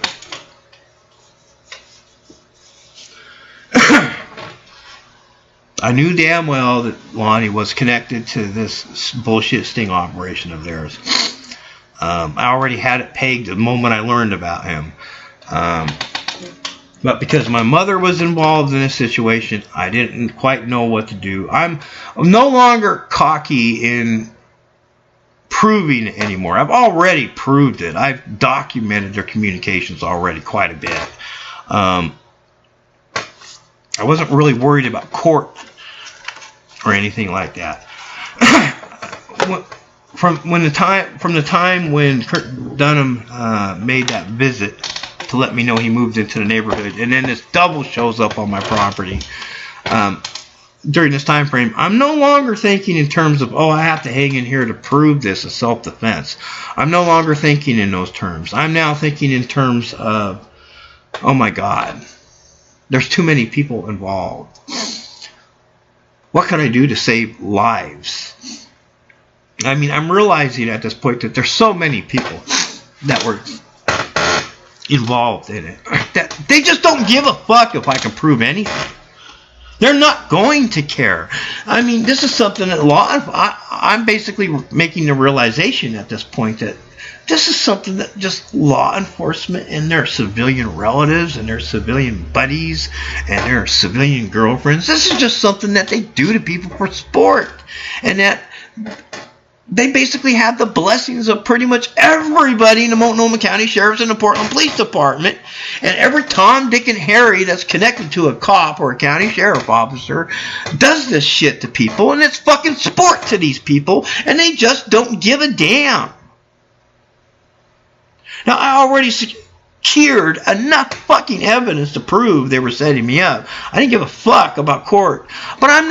I knew damn well that Lonnie was connected to this bullshit sting operation of theirs. I already had it pegged the moment I learned about him. But because my mother was involved in this situation, I didn't quite know what to do. I'm no longer cocky in proving it anymore. I've already proved it. I've documented their communications already quite a bit. I wasn't really worried about court or anything like that. From the time when Kurt Dunham made that visit to let me know he moved into the neighborhood, and then this double shows up on my property during this time frame, I'm no longer thinking in terms of, I have to hang in here to prove this as self-defense. I'm no longer thinking in those terms. I'm now thinking in terms of, oh my God, there's too many people involved. What can I do to save lives? I mean, I'm realizing at this point that there's so many people that were involved in it that they just don't give a fuck if I can prove anything. They're not going to care. I mean, this is something that I'm basically making the realization at this point that this is something that just law enforcement and their civilian relatives and their civilian buddies and their civilian girlfriends, this is just something that they do to people for sport. And that they basically had the blessings of pretty much everybody in the Multnomah County Sheriff's and the Portland Police Department. And every Tom, Dick, and Harry that's connected to a cop or a county sheriff officer does this shit to people. And it's fucking sport to these people. And they just don't give a damn. Now, I already secured enough fucking evidence to prove they were setting me up. I didn't give a fuck about court. But I'm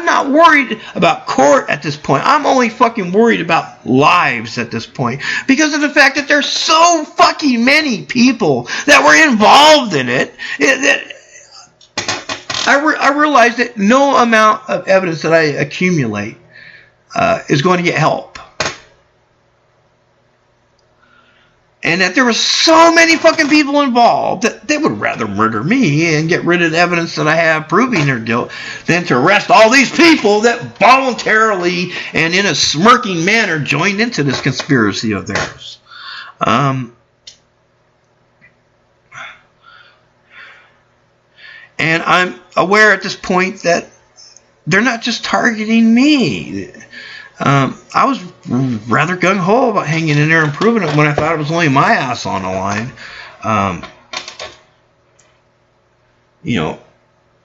not worried about court at this point. I'm only fucking worried about lives at this point. Because of the fact that there's so fucking many people that were involved in it. I realize that no amount of evidence that I accumulate is going to get help. And that there were so many fucking people involved that they would rather murder me and get rid of the evidence that I have proving their guilt than to arrest all these people that voluntarily and in a smirking manner joined into this conspiracy of theirs. And I'm aware at this point that they're not just targeting me. I was rather gung-ho about hanging in there and proving it when I thought it was only my ass on the line.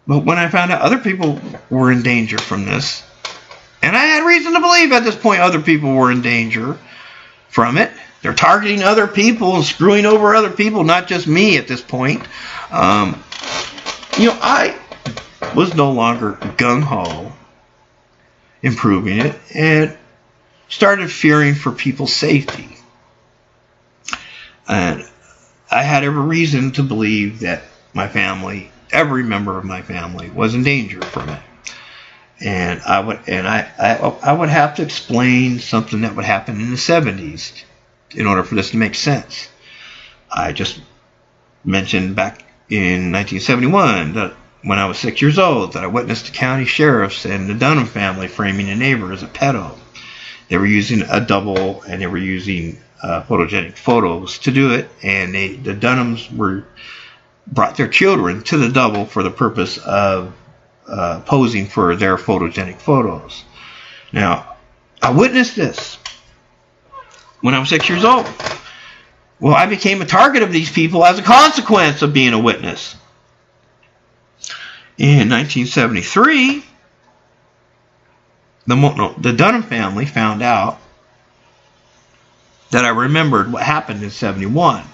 But when I found out other people were in danger from this, and I had reason to believe at this point other people were in danger from it. They're targeting other people and screwing over other people, not just me at this point. I was no longer gung-ho improving it, and started fearing for people's safety. And I had every reason to believe that my family, every member of my family, was in danger from it. And I would have to explain something that would happen in the 70s in order for this to make sense. I just mentioned back in 1971 that when I was 6 years old, that I witnessed the county sheriffs and the Dunham family framing a neighbor as a pedo. They were using a double, and they were using photogenic photos to do it, and the Dunhams brought their children to the double for the purpose of posing for their photogenic photos. Now, I witnessed this when I was 6 years old. Well, I became a target of these people as a consequence of being a witness. In 1973, the Dunham family found out that I remembered what happened in 71.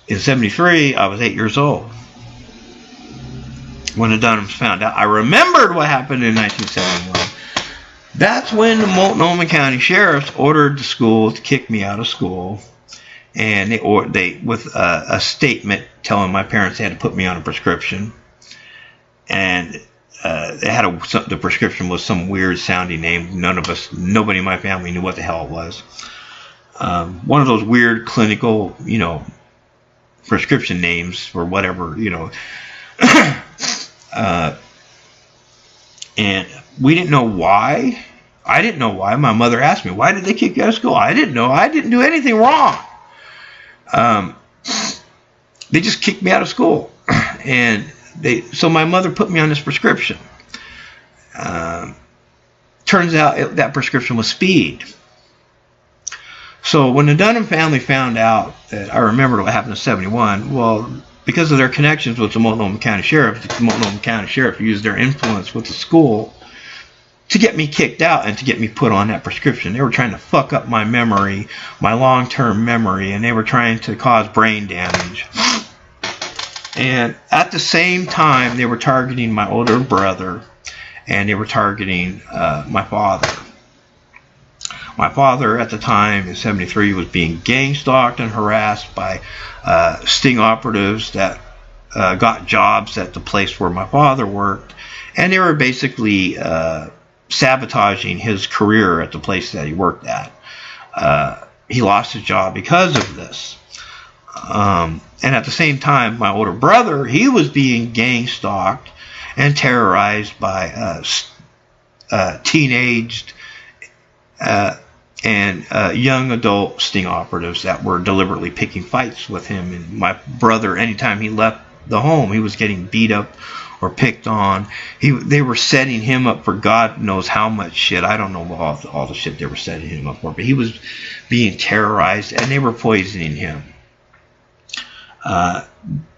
In 73, I was 8 years old. When the Dunhams found out, I remembered what happened in 1971. That's when the Multnomah County Sheriffs ordered the school to kick me out of school. And they with a statement telling my parents they had to put me on a prescription, and the prescription was some weird sounding name. Nobody in my family knew what the hell it was. One of those weird clinical, prescription names or whatever, and we didn't know why. I didn't know why. My mother asked me, "Why did they kick you out of school?" I didn't know. I didn't do anything wrong. They just kicked me out of school, and so my mother put me on this prescription. Turns out that prescription was speed. So when the Dunham family found out that I remembered what happened in 71, well, because of their connections with the Multnomah County Sheriff, the Multnomah County Sheriff used their influence with the school to get me kicked out and to get me put on that prescription. They were trying to fuck up my memory, my long-term memory, and they were trying to cause brain damage. And at the same time, they were targeting my older brother, and they were targeting my father. My father at the time in 73 was being gang stalked and harassed by sting operatives that got jobs at the place where my father worked, and they were basically sabotaging his career at the place that he worked at. He lost his job because of this. And at the same time, my older brother, he was being gang stalked and terrorized by teenaged and young adult sting operatives that were deliberately picking fights with him. And my brother, anytime he left the home, he was getting beat up or picked on. They were setting him up for God knows how much shit. I don't know all the shit they were setting him up for, but he was being terrorized, and they were poisoning him.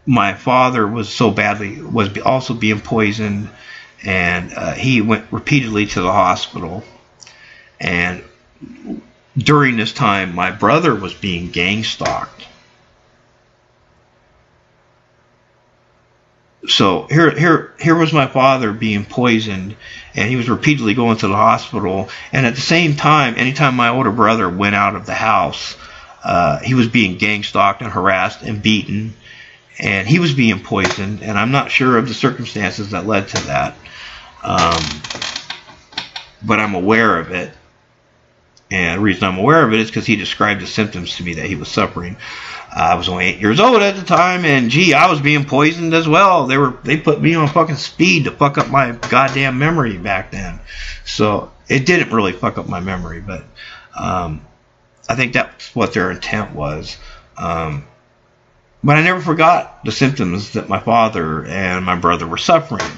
My father was also being poisoned, and he went repeatedly to the hospital. And during this time, my brother was being gang stalked. So here was my father being poisoned, and he was repeatedly going to the hospital. And at the same time, anytime my older brother went out of the house, he was being gang stalked and harassed and beaten, and he was being poisoned. And I'm not sure of the circumstances that led to that, but I'm aware of it. And the reason I'm aware of it is because he described the symptoms to me that he was suffering. I was only 8 years old at the time, and gee, I was being poisoned as well. They put me on fucking speed to fuck up my goddamn memory back then. So it didn't really fuck up my memory, but I think that's what their intent was. But I never forgot the symptoms that my father and my brother were suffering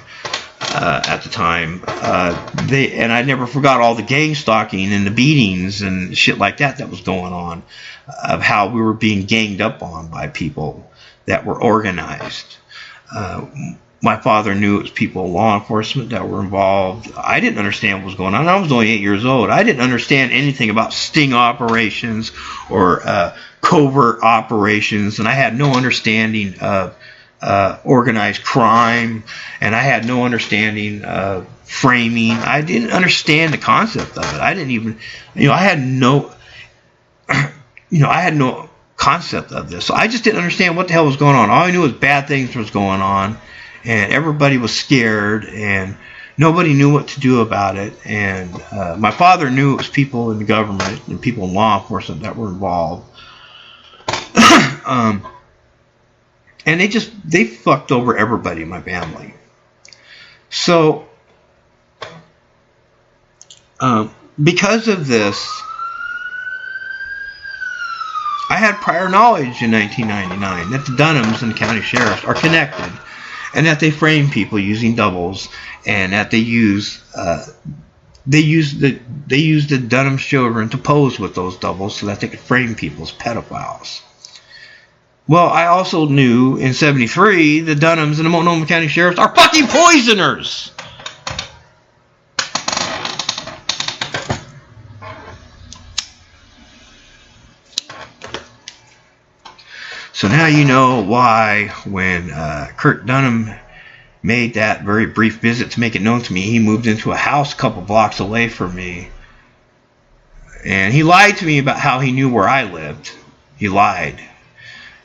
at the time. And I never forgot all the gang stalking and the beatings and shit like that was going on, of how we were being ganged up on by people that were organized. My father knew it was people in law enforcement that were involved. I didn't understand what was going on. I was only 8 years old. I didn't understand anything about sting operations or covert operations, and I had no understanding of organized crime, and I had no understanding of framing. I didn't understand the concept of it. I didn't even, I had no concept of this. So I just didn't understand what the hell was going on. All I knew was bad things was going on, and everybody was scared, and nobody knew what to do about it. And my father knew it was people in the government and people in law enforcement that were involved. And they fucked over everybody in my family. So, because of this, I had prior knowledge in 1999 that the Dunhams and the county sheriffs are connected, and that they frame people using doubles, and that they use the Dunham's children to pose with those doubles so that they could frame people as pedophiles. Well, I also knew in 73 the Dunhams and the Multnomah County Sheriffs are fucking poisoners. So now you know why when Kurt Dunham made that very brief visit to make it known to me, he moved into a house a couple blocks away from me. And he lied to me about how he knew where I lived. He lied.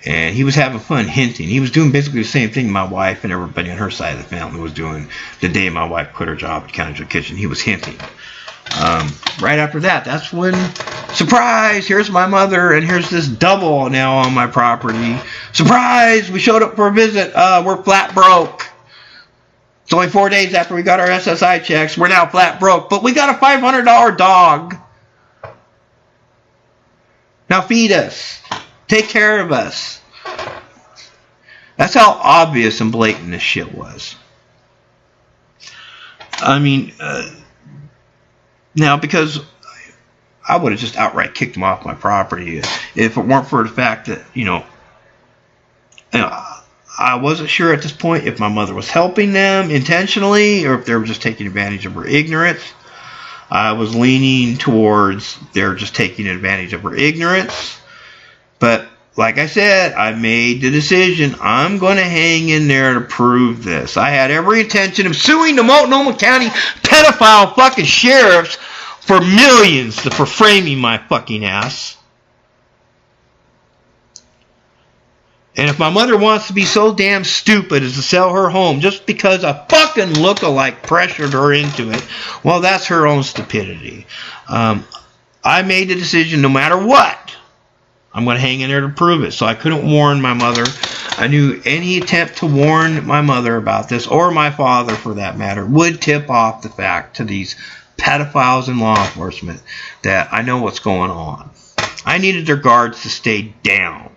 And he was having fun hinting. He was doing basically the same thing my wife and everybody on her side of the family was doing the day my wife quit her job at County Jail Kitchen. He was hinting. Right after that, that's when, surprise, here's my mother, and here's this double now on my property. Surprise, we showed up for a visit. We're flat broke. It's only 4 days after we got our SSI checks. We're now flat broke. But we got a $500 dog. Now feed us. Take care of us. That's how obvious and blatant this shit was. I mean, now because I would have just outright kicked him off my property if it weren't for the fact that, I wasn't sure at this point if my mother was helping them intentionally or if they were just taking advantage of her ignorance. I was leaning towards they're just taking advantage of her ignorance. But like I said, I made the decision. I'm going to hang in there to prove this. I had every intention of suing the Multnomah County pedophile fucking sheriffs for millions for framing my fucking ass. And if my mother wants to be so damn stupid as to sell her home just because a fucking lookalike pressured her into it, well, that's her own stupidity. I made the decision no matter what. I'm going to hang in there to prove it. So I couldn't warn my mother. I knew any attempt to warn my mother about this, or my father for that matter, would tip off the fact to these pedophiles in law enforcement that I know what's going on. I needed their guards to stay down.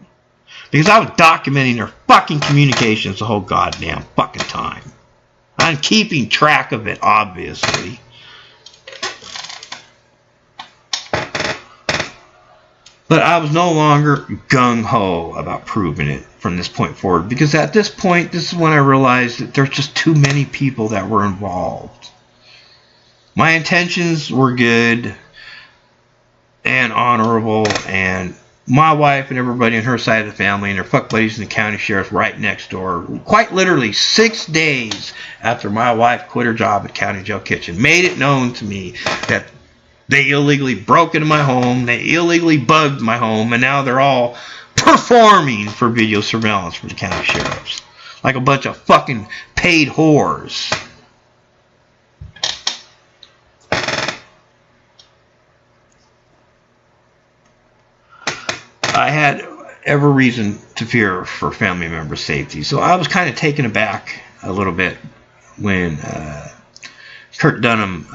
Because I was documenting their fucking communications the whole goddamn fucking time. I'm keeping track of it, obviously. But I was no longer gung-ho about proving it from this point forward, because at this point, this is when I realized that there's just too many people that were involved. My intentions were good and honorable, and my wife and everybody on her side of the family and their fuck buddies and the county sheriff right next door, quite literally 6 days after my wife quit her job at County Jail Kitchen, made it known to me that they illegally broke into my home, they illegally bugged my home, and now they're all performing for video surveillance for the county sheriffs. Like a bunch of fucking paid whores. I had every reason to fear for family members' safety. So I was kind of taken aback a little bit when Kurt Dunham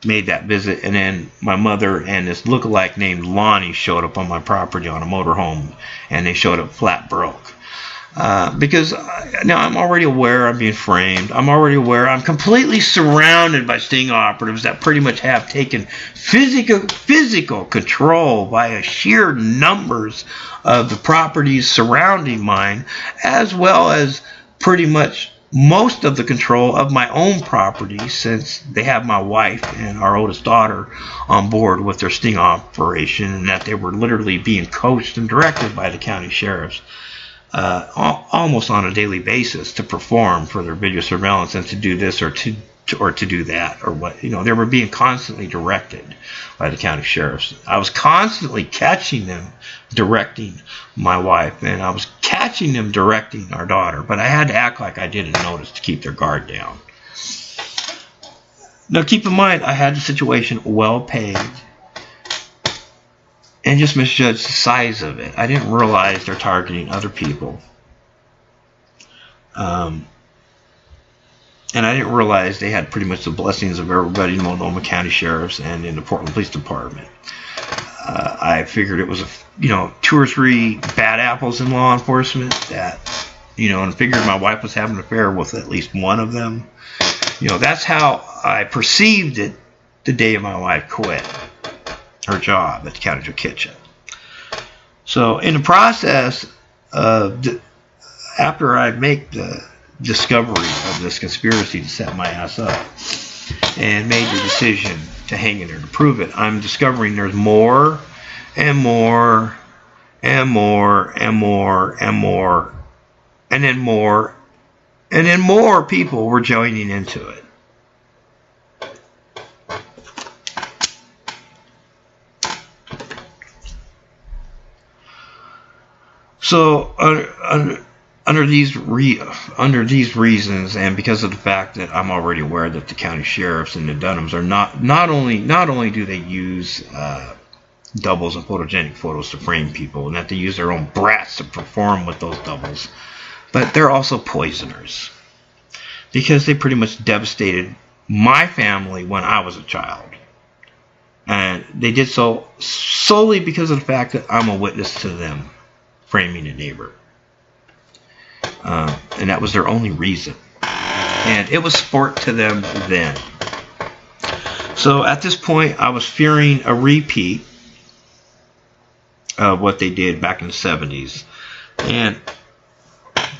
made that visit, and then my mother and this lookalike named Lonnie showed up on my property on a motorhome, and they showed up flat broke. Because now I'm already aware I'm being framed. I'm already aware I'm completely surrounded by sting operatives that pretty much have taken physical control by a sheer numbers of the properties surrounding mine, as well as pretty much most of the control of my own property, since they have my wife and our oldest daughter on board with their sting operation, and that they were literally being coached and directed by the county sheriffs almost on a daily basis to perform for their video surveillance and to do this or to do that or what. They were being constantly directed by the county sheriffs. I was constantly catching them directing my wife, and I was catching them directing our daughter, but I had to act like I didn't notice to keep their guard down. Now keep in mind, I had the situation well paid and just misjudged the size of it. I didn't realize they're targeting other people. And I didn't realize they had pretty much the blessings of everybody in Multnomah County Sheriffs and in the Portland Police Department. I figured it was 2 or 3 bad apples in law enforcement that, and figured my wife was having an affair with at least one of them. That's how I perceived it the day my wife quit her job at the County Jail Kitchen. So in the process of after I make the discovery of this conspiracy to set my ass up and made the decision to hang in there to prove it, I'm discovering there's more and more and more and more and more and then more and then more people were joining into it. So under these reasons, and because of the fact that I'm already aware that the county sheriffs and the Dunhams are not only do they use doubles and photogenic photos to frame people, and that they use their own brats to perform with those doubles, but they're also poisoners, because they pretty much devastated my family when I was a child, and they did so solely because of the fact that I'm a witness to them framing a neighbor. And that was their only reason. And it was sport to them then. So at this point, I was fearing a repeat of what they did back in the 70s. And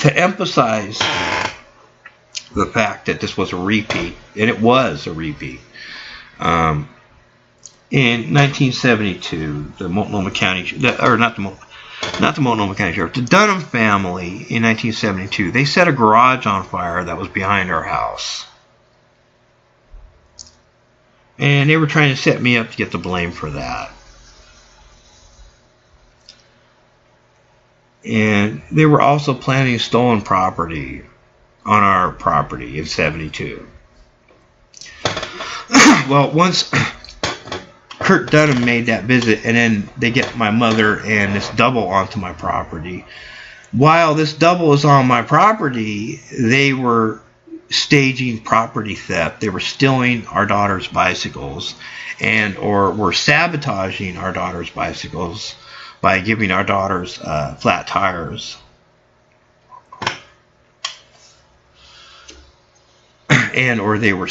to emphasize the fact that this was a repeat, and it was a repeat, in 1972, the Multnomah County, not the Multnomah County Sheriff, the Dunham family in 1972, they set a garage on fire that was behind our house. And they were trying to set me up to get the blame for that. And they were also planning stolen property on our property in 72. Well, once Kurt Dunham made that visit, and then they get my mother and this double onto my property. While this double is on my property, they were staging property theft. They were stealing our daughter's bicycles, or were sabotaging our daughter's bicycles by giving our daughters flat tires. or they were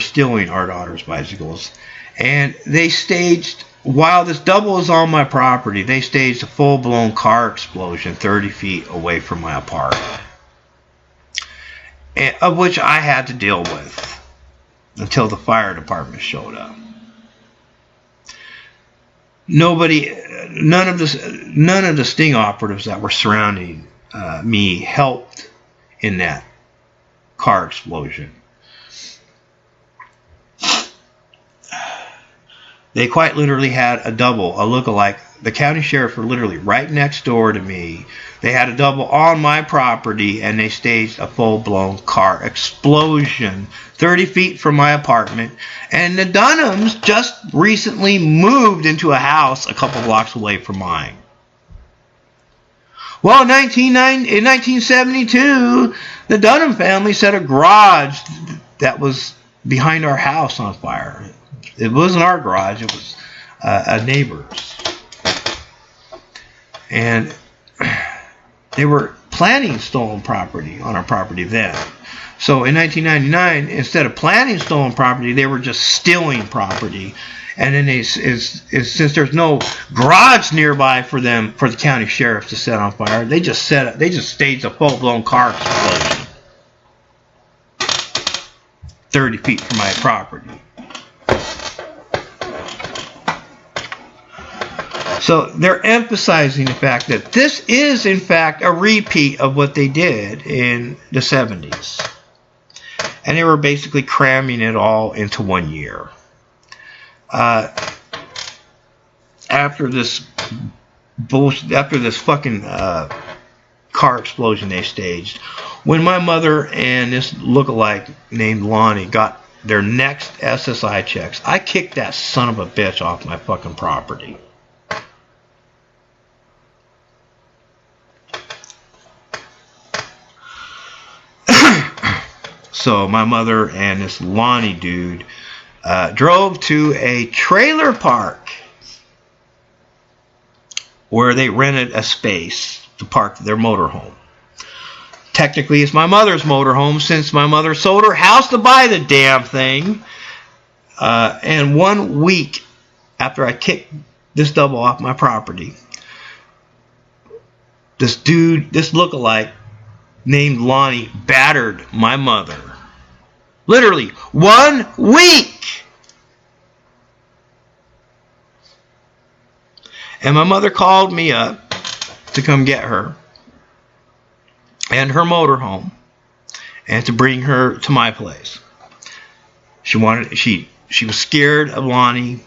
stealing our daughter's bicycles. And they staged, while this double was on my property, they staged a full-blown car explosion 30 feet away from my apartment, of which I had to deal with until the fire department showed up. None of the sting operatives that were surrounding me helped in that car explosion. They quite literally had a double, a look-alike. The county sheriff were literally right next door to me. They had a double on my property, and they staged a full-blown car explosion 30 feet from my apartment. And the Dunhams just recently moved into a house a couple blocks away from mine. Well, in 1972, the Dunham family set a garage that was behind our house on fire. It wasn't our garage, it was a neighbor's. And they were planning stolen property on our property then. So in 1999, instead of planning stolen property, they were just stealing property. And then since there's no garage nearby for the county sheriff to set on fire, they just staged a full-blown car explosion 30 feet from my property. So they're emphasizing the fact that this is, in fact, a repeat of what they did in the 70s. And they were basically cramming it all into 1 year. After this fucking car explosion they staged, when my mother and this lookalike named Lonnie got their next SSI checks, I kicked that son of a bitch off my fucking property. So my mother and this Lonnie dude drove to a trailer park where they rented a space to park their motorhome. Technically, it's my mother's motorhome since my mother sold her house to buy the damn thing. And 1 week after I kicked this double off my property, this lookalike named Lonnie battered my mother. Literally 1 week. And my mother called me up to come get her and her motorhome and to bring her to my place. She was scared of Lonnie.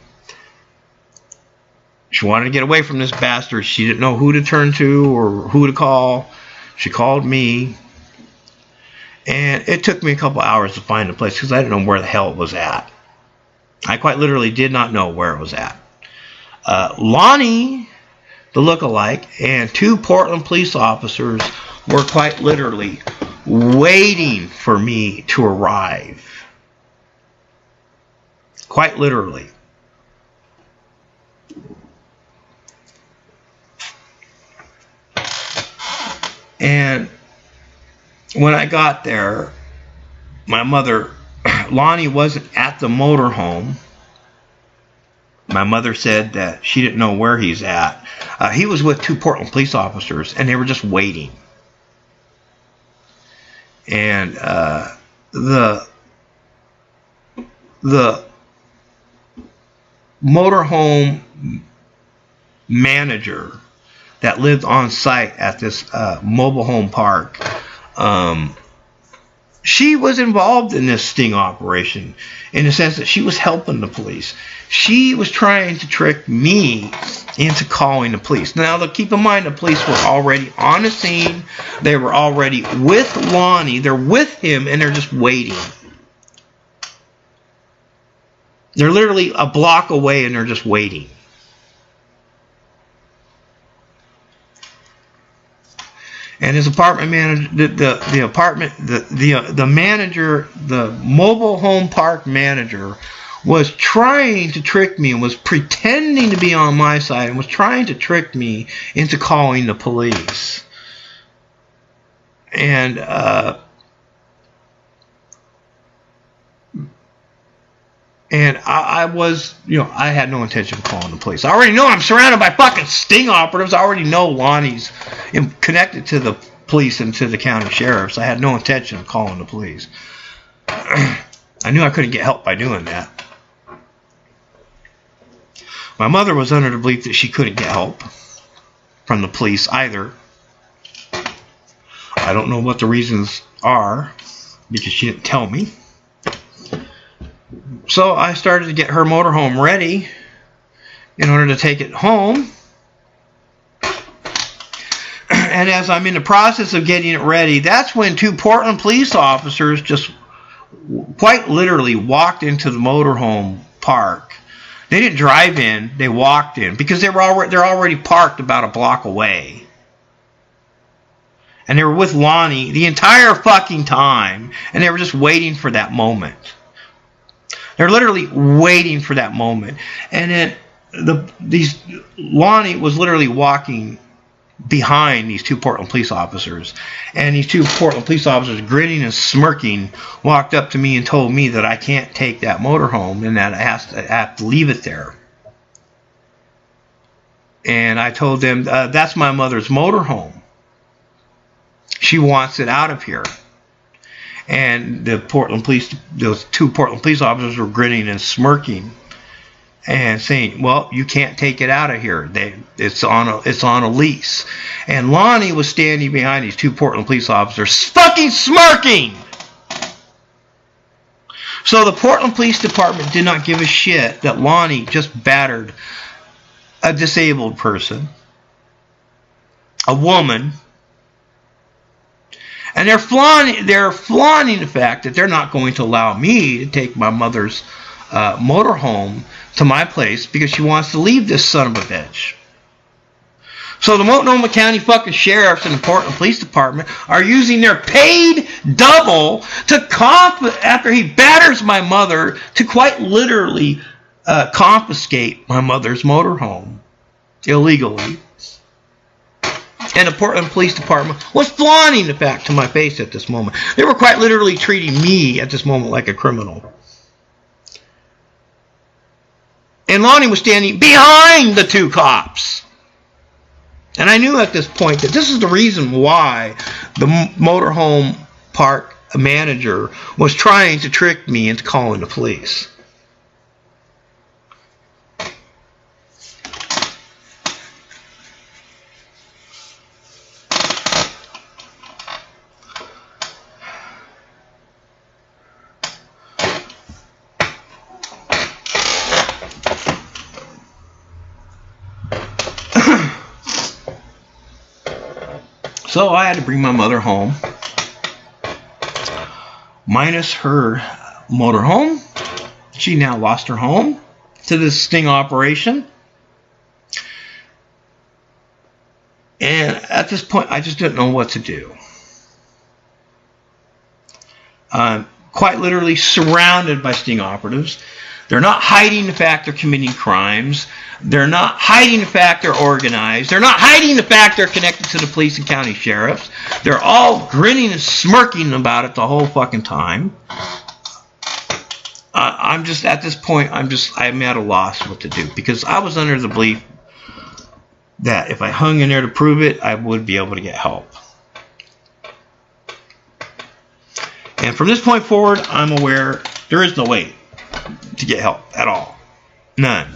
She wanted to get away from this bastard. She didn't know who to turn to or who to call. She called me. And it took me a couple hours to find the place because I didn't know where the hell it was at. I quite literally did not know where it was at. Lonnie, the lookalike, and 2 Portland police officers were quite literally waiting for me to arrive. Quite literally. And when I got there, my mother, Lonnie wasn't at the motorhome. My mother said that she didn't know where he's at. He was with 2 Portland police officers, and they were just waiting. And the motorhome manager that lived on site at this mobile home park, she was involved in this sting operation in the sense that she was helping the police. She was trying to trick me into calling the police. Now, keep in mind, the police were already on the scene. They were already with Lonnie. They're with him, and they're just waiting. They're literally a block away, and they're just waiting. And his apartment manager, the manager, the mobile home park manager, was trying to trick me and was pretending to be on my side and was trying to trick me into calling the police. And And I was, I had no intention of calling the police. I already know I'm surrounded by fucking sting operatives. I already know Lonnie's connected to the police and to the county sheriffs. I had no intention of calling the police. I knew I couldn't get help by doing that. My mother was under the belief that she couldn't get help from the police either. I don't know what the reasons are because she didn't tell me. So I started to get her motorhome ready in order to take it home. And as I'm in the process of getting it ready, that's when 2 Portland police officers just quite literally walked into the motorhome park. They didn't drive in, they walked in because they're already parked about a block away. And they were with Lonnie the entire fucking time, and they were just waiting for that moment. They're literally waiting for that moment. And then Lonnie was literally walking behind these 2 Portland police officers. And these 2 Portland police officers, grinning and smirking, walked up to me and told me that I can't take that motorhome and that I have to leave it there. And I told them, that's my mother's motorhome. She wants it out of here. And those 2 Portland police officers were grinning and smirking and saying, well, you can't take it out of here. It's on a lease. And Lonnie was standing behind these 2 Portland police officers fucking smirking. So the Portland Police Department did not give a shit that Lonnie just battered a disabled person, a woman. And they're flaunting the fact that they're not going to allow me to take my mother's motorhome to my place because she wants to leave this son of a bitch. So the Multnomah County fucking sheriffs and the Portland Police Department are using their paid double after he batters my mother to quite literally confiscate my mother's motorhome illegally. And the Portland Police Department was flaunting the fact to my face at this moment. They were quite literally treating me at this moment like a criminal. And Lonnie was standing behind the 2 cops. And I knew at this point that this is the reason why the motorhome park manager was trying to trick me into calling the police. So I had to bring my mother home, minus her motorhome. She now lost her home to this sting operation. And at this point, I just didn't know what to do. I'm quite literally surrounded by sting operatives. They're not hiding the fact they're committing crimes. They're not hiding the fact they're organized. They're not hiding the fact they're connected to the police and county sheriffs. They're all grinning and smirking about it the whole fucking time. I'm just, at this point, I'm at a loss what to do. Because I was under the belief that if I hung in there to prove it, I would be able to get help. And from this point forward, I'm aware there is no way to get help at all. None.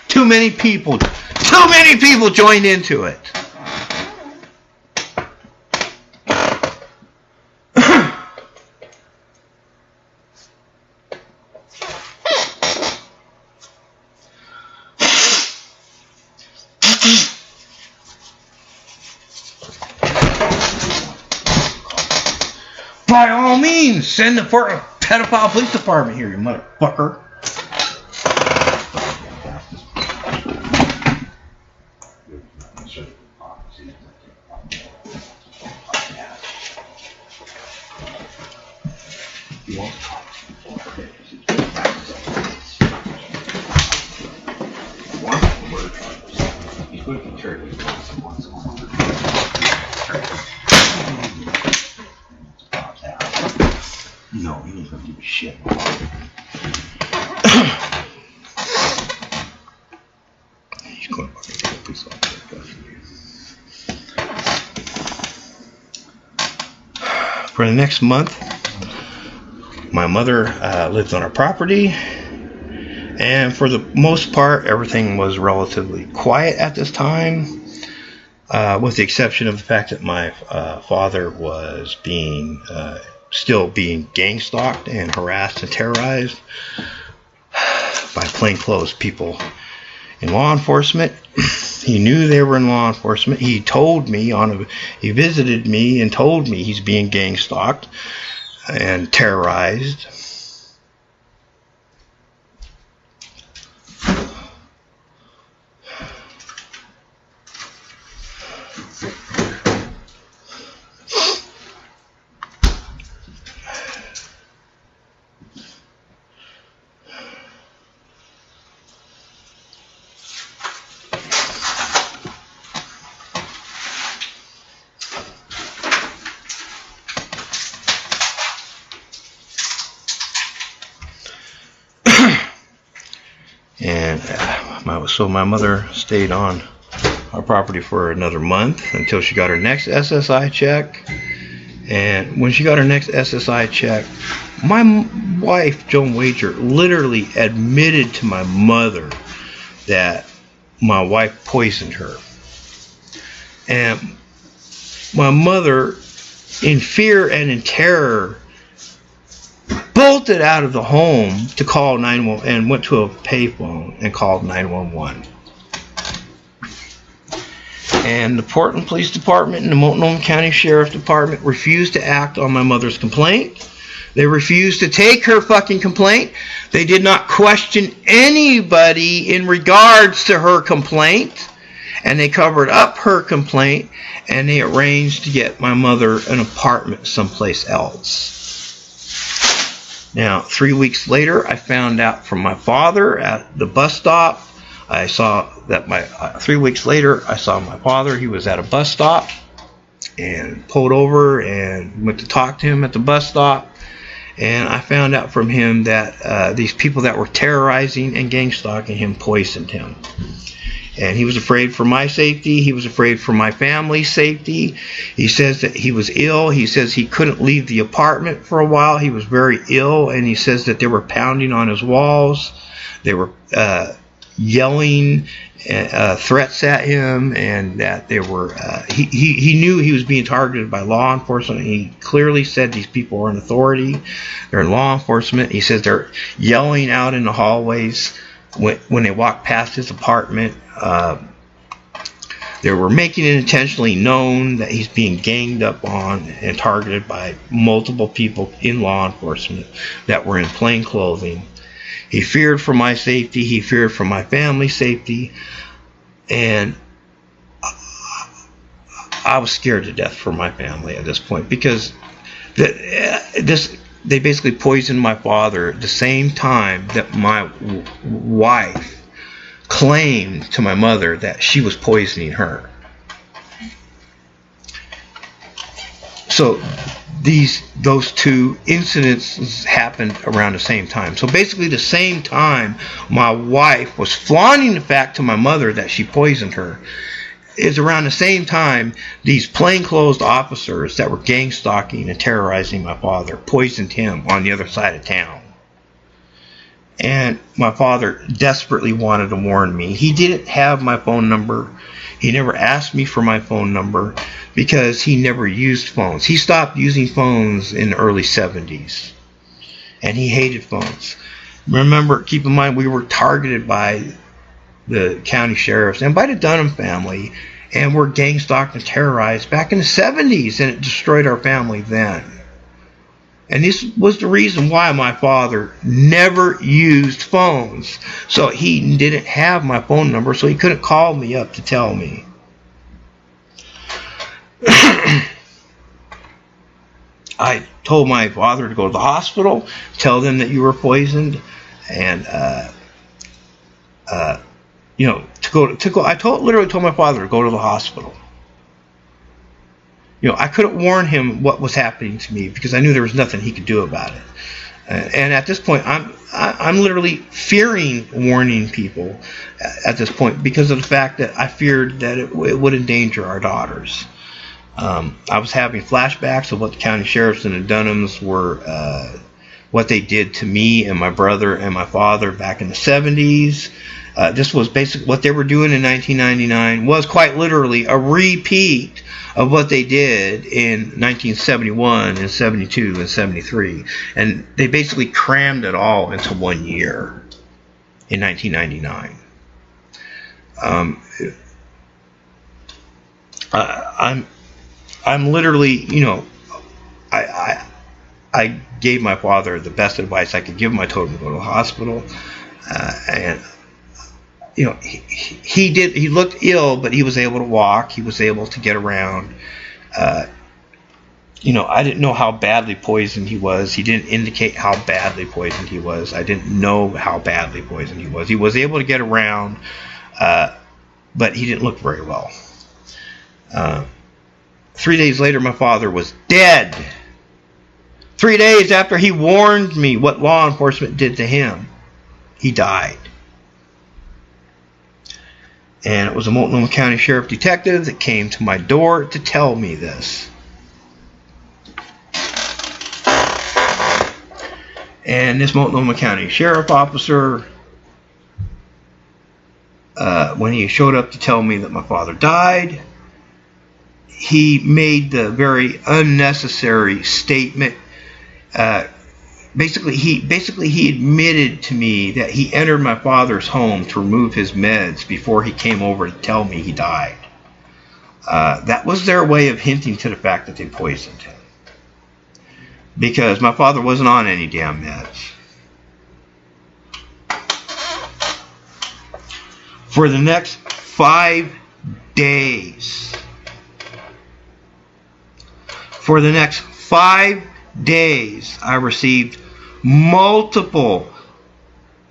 Too many people joined into it. By all means, send the pedophile police department here, you motherfucker. No, he needs 50 Shit. He's going to get a piece off there. For the next month, my mother lived on our property, and for the most part, everything was relatively quiet at this time, with the exception of the fact that my father was still being gang stalked and harassed and terrorized by plainclothes people in law enforcement. He knew they were in law enforcement. He told me he visited me and told me he's being gang stalked and terrorized. And so my mother stayed on our property for another month until she got her next SSI check. And when she got her next SSI check, my wife, Joan Wagar, literally admitted to my mother that my wife poisoned her. And my mother, in fear and in terror, bolted out of the home to call 911 and went to a payphone and called 911. And the Portland Police Department and the Multnomah County Sheriff's Department refused to act on my mother's complaint. They refused to take her fucking complaint. They did not question anybody in regards to her complaint. And they covered up her complaint, and they arranged to get my mother an apartment someplace else. Now, 3 weeks later, I found out from my father at the bus stop. I saw that 3 weeks later, I saw my father. He was at a bus stop and pulled over and went to talk to him at the bus stop. And I found out from him that these people that were terrorizing and gang stalking him poisoned him. And he was afraid for my safety. He was afraid for my family's safety. He says that he was ill. He says he couldn't leave the apartment for a while. He was very ill. And he says that they were pounding on his walls. They were yelling threats at him. And that they were... he knew he was being targeted by law enforcement. He clearly said these people are in authority. They're in law enforcement. He says they're yelling out in the hallways when they walk past his apartment. They were making it intentionally known that he's being ganged up on and targeted by multiple people in law enforcement that were in plain clothing. He feared for my safety. He feared for my family's safety. And I was scared to death for my family at this point, because they basically poisoned my father at the same time that my wife claimed to my mother that she was poisoning her. So those two incidents happened around the same time. So basically the same time my wife was flaunting the fact to my mother that she poisoned her, is around the same time these plainclothes officers that were gang stalking and terrorizing my father poisoned him on the other side of town. And my father desperately wanted to warn me. He didn't have my phone number. He never asked me for my phone number because he never used phones. He stopped using phones in the early 70s. And he hated phones. Remember, keep in mind, we were targeted by the county sheriffs and by the Dunham family, and were gang stalked and terrorized back in the 70s, and it destroyed our family then. And this was the reason why my father never used phones. So he didn't have my phone number, so he couldn't call me up to tell me. I told my father to go to the hospital, tell them that you were poisoned, and I literally told my father to go to the hospital. I couldn't warn him what was happening to me because I knew there was nothing he could do about it. And at this point, I'm literally fearing warning people at this point because of the fact that I feared that it would endanger our daughters. I was having flashbacks of what the county sheriffs and the Dunhams were, what they did to me and my brother and my father back in the 70s. This was basically what they were doing in 1999 was quite literally a repeat of what they did in 1971 and 72 and 73. And they basically crammed it all into 1 year in 1999. I'm literally, you know, I gave my father the best advice I could give him. I told him to go to the hospital, and you know, he looked ill, but he was able to walk. He was able to get around. You know, I didn't know how badly poisoned he was. He didn't indicate how badly poisoned he was. I didn't know how badly poisoned he was. He was able to get around, but he didn't look very well. 3 days later, my father was dead. 3 days after he warned me what law enforcement did to him, he died. And it was a Multnomah County Sheriff detective that came to my door to tell me this. And this Multnomah County Sheriff officer, when he showed up to tell me that my father died, he made the very unnecessary statement. Basically he admitted to me that he entered my father's home to remove his meds before he came over to tell me he died. That was their way of hinting to the fact that they poisoned him, because my father wasn't on any damn meds. For the next 5 days, I received multiple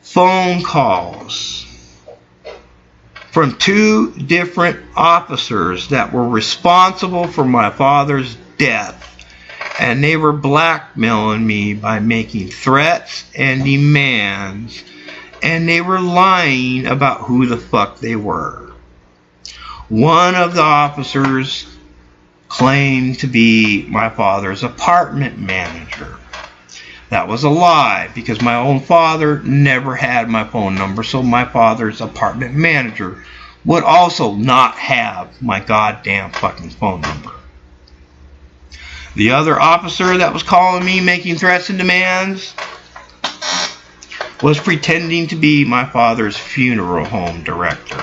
phone calls from 2 different officers that were responsible for my father's death, and they were blackmailing me by making threats and demands, and they were lying about who the fuck they were. One of the officers claimed to be my father's apartment manager. That was a lie, because my own father never had my phone number, so my father's apartment manager would also not have my goddamn fucking phone number. The other officer that was calling me, making threats and demands, was pretending to be my father's funeral home director.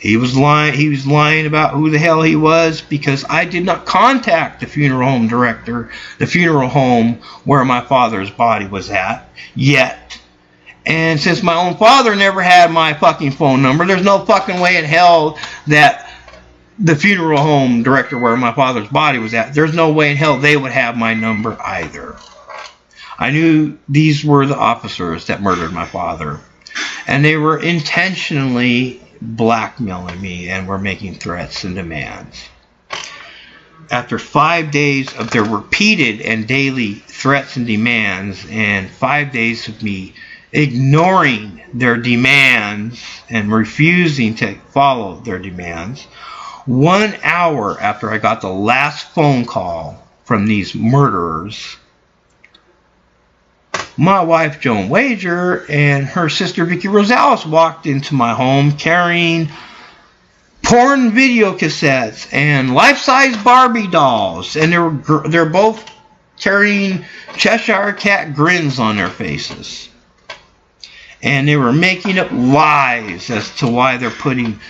He was lying about who the hell he was, because I did not contact the funeral home director, the funeral home where my father's body was at, yet. And since my own father never had my fucking phone number, there's no fucking way in hell that the funeral home director where my father's body was at, there's no way in hell they would have my number either. I knew these were the officers that murdered my father, and they were intentionally blackmailing me and were making threats and demands. After 5 days of their repeated and daily threats and demands, and 5 days of me ignoring their demands and refusing to follow their demands, 1 hour after I got the last phone call from these murderers, my wife Joan Wagar and her sister Vicky Rosales walked into my home carrying porn video cassettes and life-size Barbie dolls, and they're both carrying Cheshire Cat grins on their faces, and they were making up lies as to why they're putting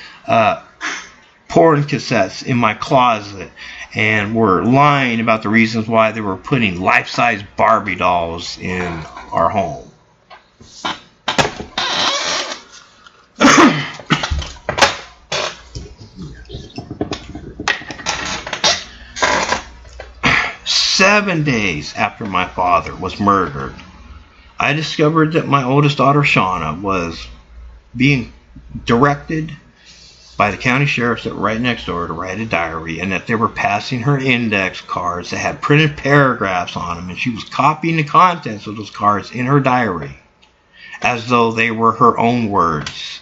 porn cassettes in my closet, and were lying about the reasons why they were putting life-size Barbie dolls in our home. Seven days after my father was murdered, I discovered that my oldest daughter Shawna was being directed by the county sheriffs that were right next door to write a diary, and that they were passing her index cards that had printed paragraphs on them, and she was copying the contents of those cards in her diary as though they were her own words.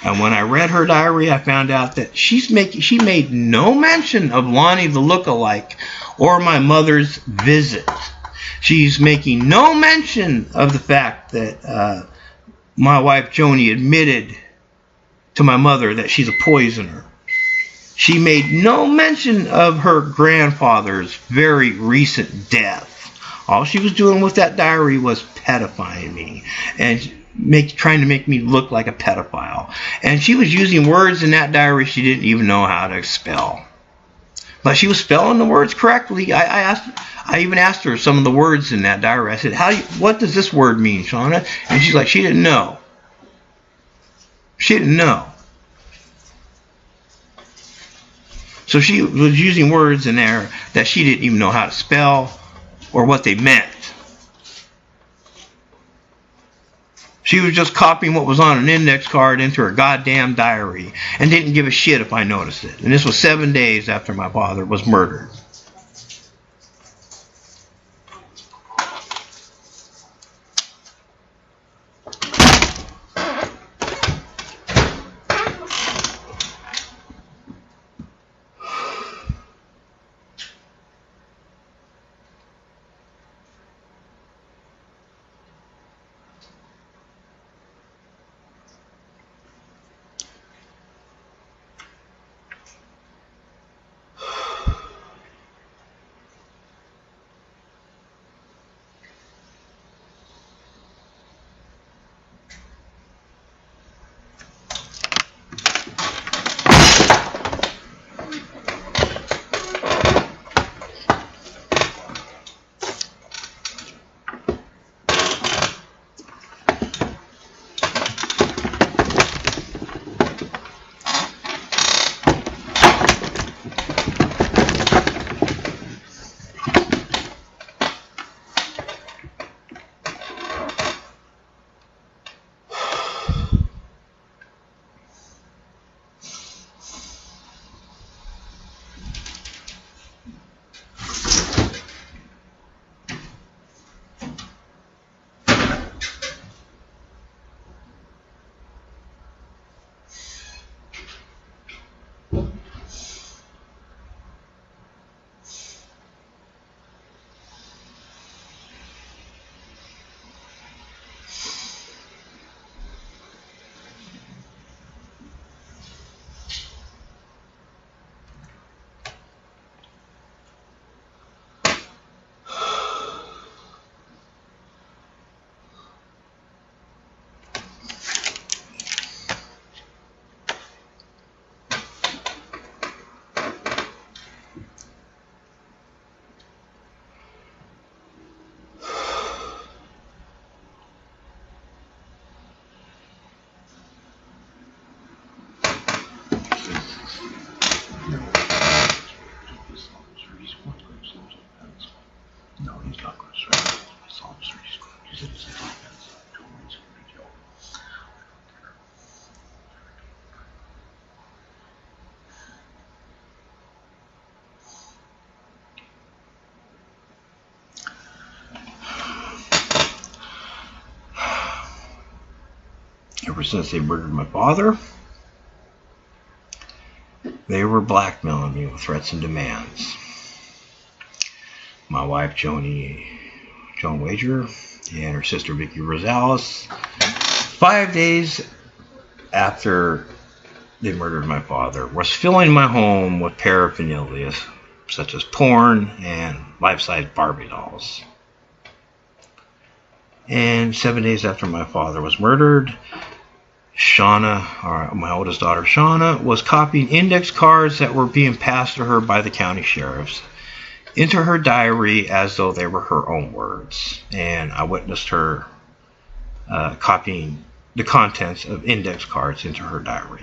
And when I read her diary, I found out that she made no mention of Lonnie the lookalike or my mother's visit. She's making no mention of the fact that my wife Joni admitted to my mother that she's a poisoner. She made no mention of her grandfather's very recent death. All she was doing with that diary was pedifying me and trying to make me look like a pedophile. And she was using words in that diary she didn't even know how to spell. But she was spelling the words correctly. I even asked her some of the words in that diary. I said, what does this word mean, Shawna? And she's like, she didn't know. She didn't know. So she was using words in there that she didn't even know how to spell or what they meant. She was just copying what was on an index card into her goddamn diary and didn't give a shit if I noticed it. And this was 7 days after my father was murdered. Ever since they murdered my father, they were blackmailing me with threats and demands. My wife, Joan Wagar, and her sister, Vicky Rosales, 5 days after they murdered my father, was filling my home with paraphernalia, such as porn and life-size Barbie dolls. And 7 days after my father was murdered, Shawna, or my oldest daughter Shawna, was copying index cards that were being passed to her by the county sheriffs into her diary as though they were her own words. And I witnessed her copying the contents of index cards into her diary.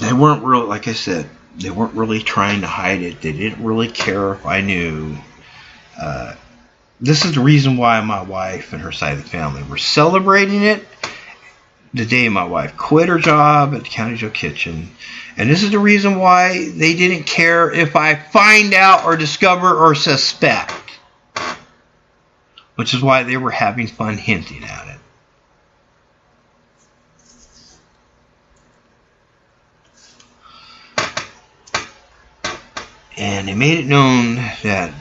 they weren't really, like I said, they weren't really trying to hide it. They didn't really care if I knew. This is the reason why my wife and her side of the family were celebrating it the day my wife quit her job at the county jail kitchen. And this is the reason why they didn't care if I find out or discover or suspect. Which is why they were having fun hinting at it. And they made it known that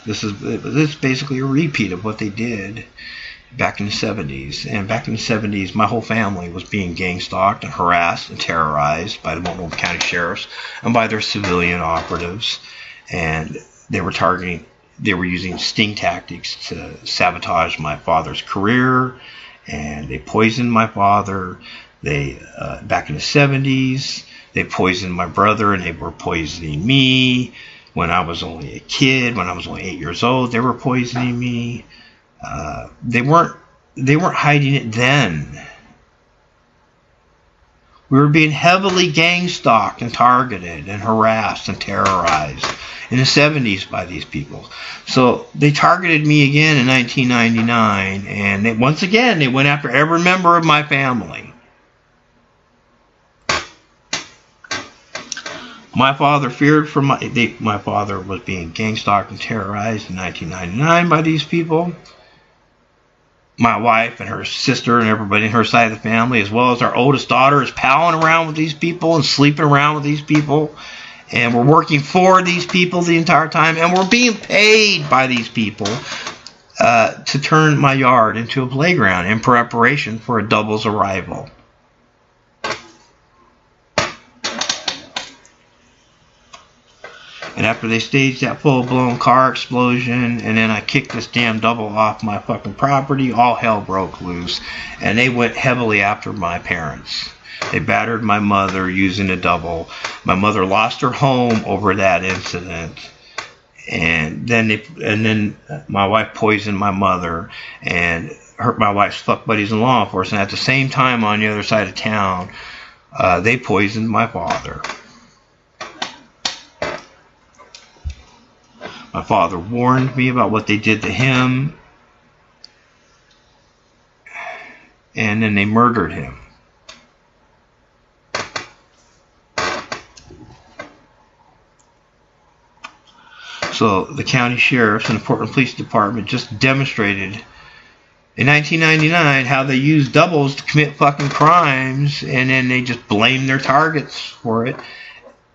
this is basically a repeat of what they did back in the 70s. And back in the 70s, my whole family was being gang stalked and harassed and terrorized by the Multnomah County Sheriffs and by their civilian operatives. And they were using sting tactics to sabotage my father's career. And they poisoned my father. Back in the 70s, they poisoned my brother, and they were poisoning me. When I was only a kid, when I was only 8 years old, they were poisoning me. They weren't hiding it then. We were being heavily gang stalked and targeted and harassed and terrorized in the 70s by these people. So they targeted me again in 1999, and once again they went after every member of my family. My father feared for my father was being gang stalked and terrorized in 1999 by these people. My wife and her sister and everybody in her side of the family, as well as our oldest daughter, is palling around with these people and sleeping around with these people. And we're working for these people the entire time. And we're being paid by these people to turn my yard into a playground in preparation for a double's arrival. And after they staged that full-blown car explosion, and then I kicked this damn double off my fucking property, all hell broke loose. And they went heavily after my parents. They battered my mother using a double. My mother lost her home over that incident. And then my wife poisoned my mother and hurt my wife's fuck buddies in law enforcement. At the same time, on the other side of town, they poisoned my father. My father warned me about what they did to him, and then they murdered him. So the county sheriffs and the Portland Police Department just demonstrated in 1999 how they use doubles to commit fucking crimes, and then they just blame their targets for it.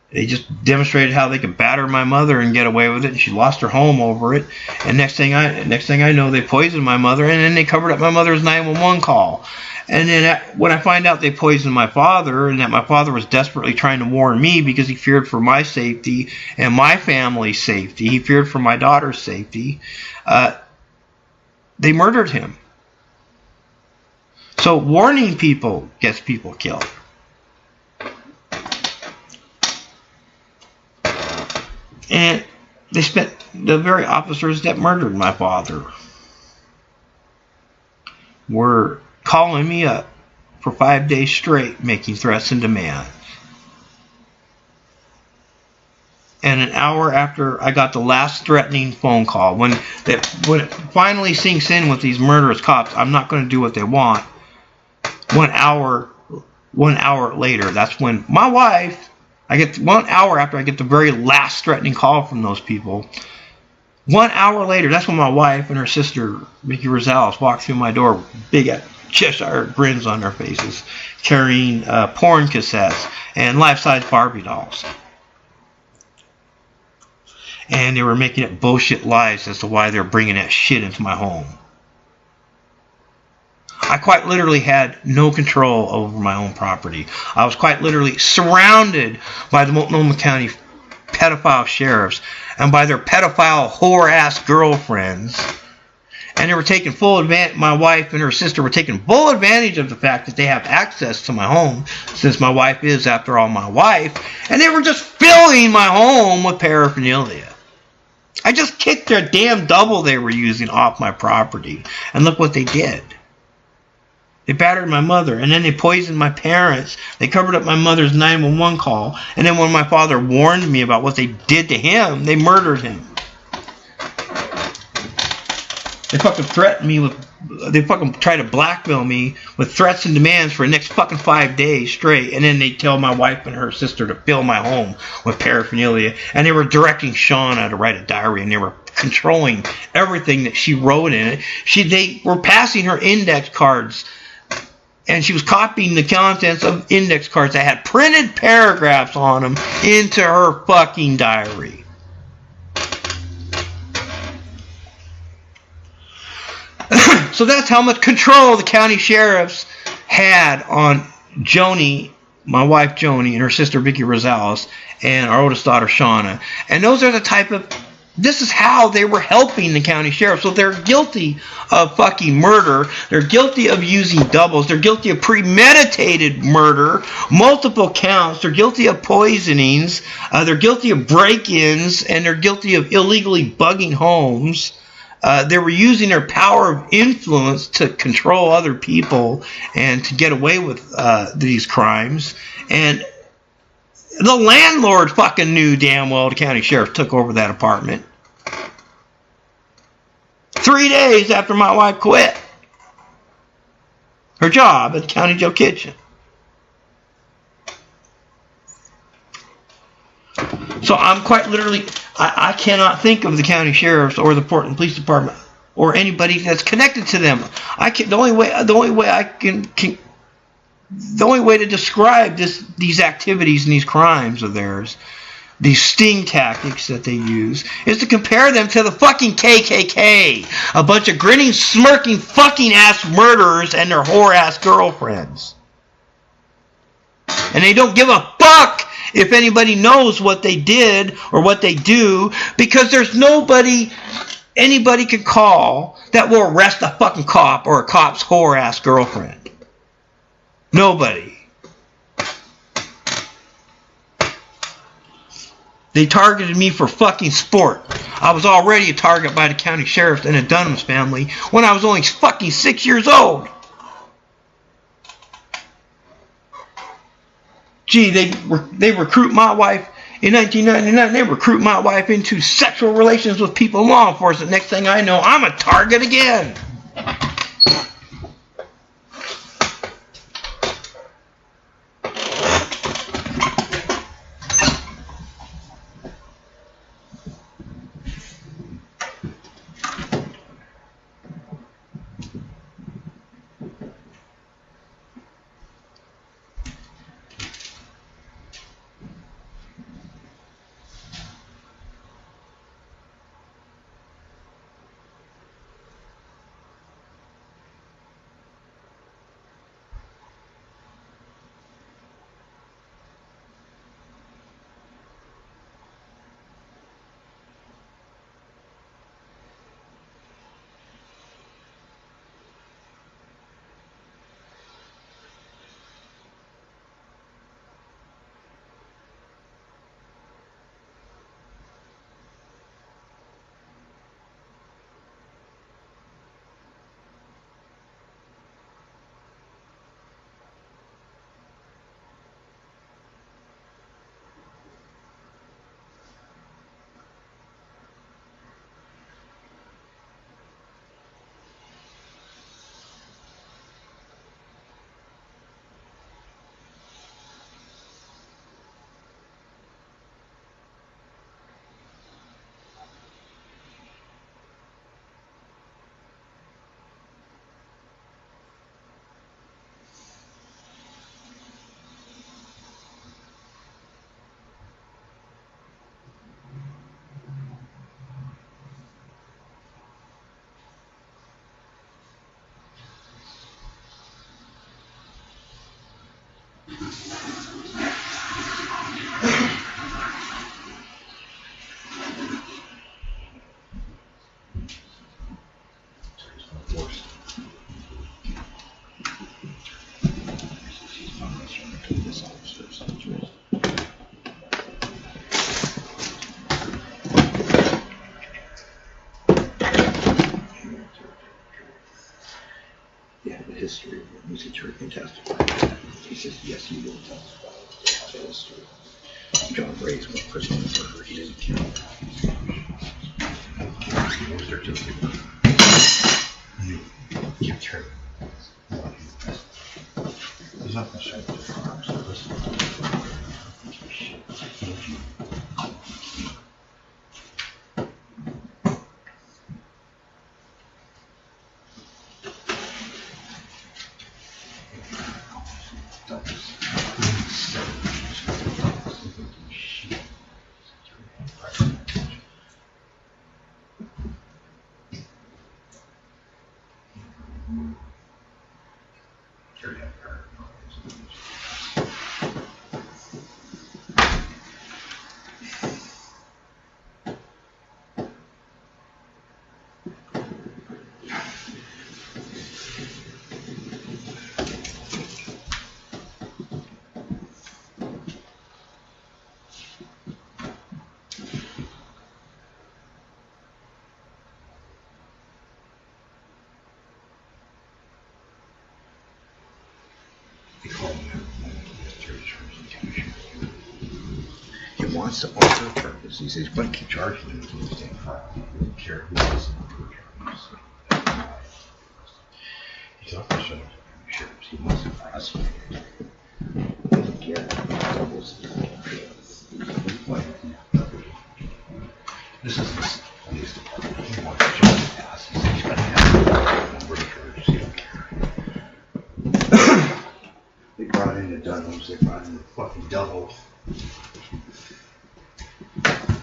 They just demonstrated how they could batter my mother and get away with it, and she lost her home over it. And next thing I know, they poisoned my mother, and then they covered up my mother's 911 call. And then when I find out they poisoned my father, and that my father was desperately trying to warn me because he feared for my safety and my family's safety, he feared for my daughter's safety, they murdered him. So warning people gets people killed. And the very officers that murdered my father were calling me up for 5 days straight, making threats and demands. And an hour after I got the last threatening phone call, when it finally sinks in with these murderous cops, I'm not going to do what they want. 1 hour later, that's when my wife, I get 1 hour after I get the very last threatening call from those people. 1 hour later, that's when my wife and her sister, Mickey Rosales, walked through my door, big Cheshire grins on their faces, carrying porn cassettes and life-size Barbie dolls. And they were making up bullshit lies as to why they're bringing that shit into my home. I quite literally had no control over my own property. I was quite literally surrounded by the Multnomah County pedophile sheriffs and by their pedophile whore-ass girlfriends. And they were taking full advantage, my wife and her sister were taking full advantage of the fact that they have access to my home, since my wife is, after all, my wife. And they were just filling my home with paraphernalia. I just kicked their damn double they were using off my property. And look what they did. They battered my mother, and then they poisoned my parents. They covered up my mother's 911 call, and then when my father warned me about what they did to him, they murdered him. They fucking threatened me with, they fucking try to blackmail me with threats and demands for the next fucking 5 days straight, and then they tell my wife and her sister to fill my home with paraphernalia, and they were directing Shawna to write a diary, and they were controlling everything that she wrote in it. They were passing her index cards, and she was copying the contents of index cards that had printed paragraphs on them into her fucking diary. So that's how much control the county sheriffs had on Joni, my wife Joni, and her sister Vicky Rosales, and our oldest daughter Shawna. And those are the type of, this is how they were helping the county sheriff. So they're guilty of fucking murder. They're guilty of using doubles. They're guilty of premeditated murder, multiple counts. They're guilty of poisonings. They're guilty of break-ins, and they're guilty of illegally bugging homes. They were using their power of influence to control other people and to get away with these crimes. And the landlord fucking knew damn well the county sheriff took over that apartment. 3 days after my wife quit her job at the county jail kitchen. So I'm quite literally, I cannot think of the county sheriffs or the Portland Police Department or anybody that's connected to them. The only way to describe these activities and these crimes of theirs, these sting tactics that they use, is to compare them to the fucking KKK. A bunch of grinning, smirking, fucking ass murderers and their whore ass girlfriends. And they don't give a fuck if anybody knows what they did or what they do, because there's nobody anybody can call that will arrest a fucking cop or a cop's whore ass girlfriend. Nobody. They targeted me for fucking sport. I was already a target by the county sheriffs and the Dunham's family when I was only fucking 6 years old. Gee, they recruit my wife in 1999. They recruit my wife into sexual relations with people in law enforcement. Next thing I know, I'm a target again. Who's the jury can testify? He says, yes, he will testify. That is true. John Ray's one person murder. He didn't kill him. You turn. He's not going to show the farm, so listen. He wants to alter the purpose. He says he's going to keep charging him until he's taken file. He doesn't care who else is charges. He's also showing up the sheriffs. He wants to prosecute him. He doesn't care. Doubles the This is the police department. He wants to show his ass. He says he's going to have a number of charges. He don't care. They brought in the Dunhams. They brought in the fucking double.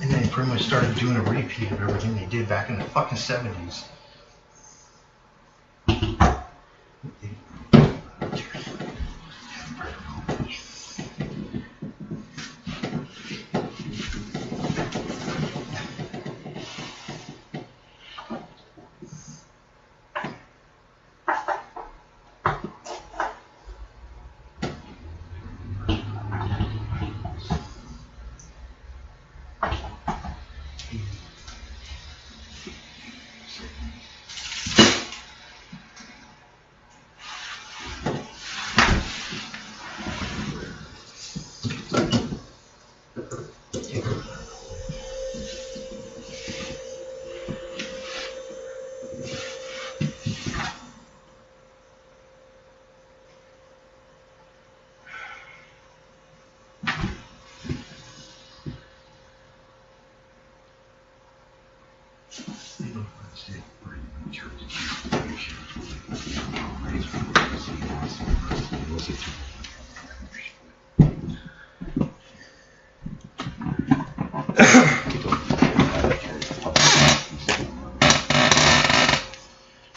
And then they pretty much started doing a repeat of everything they did back in the fucking 70s.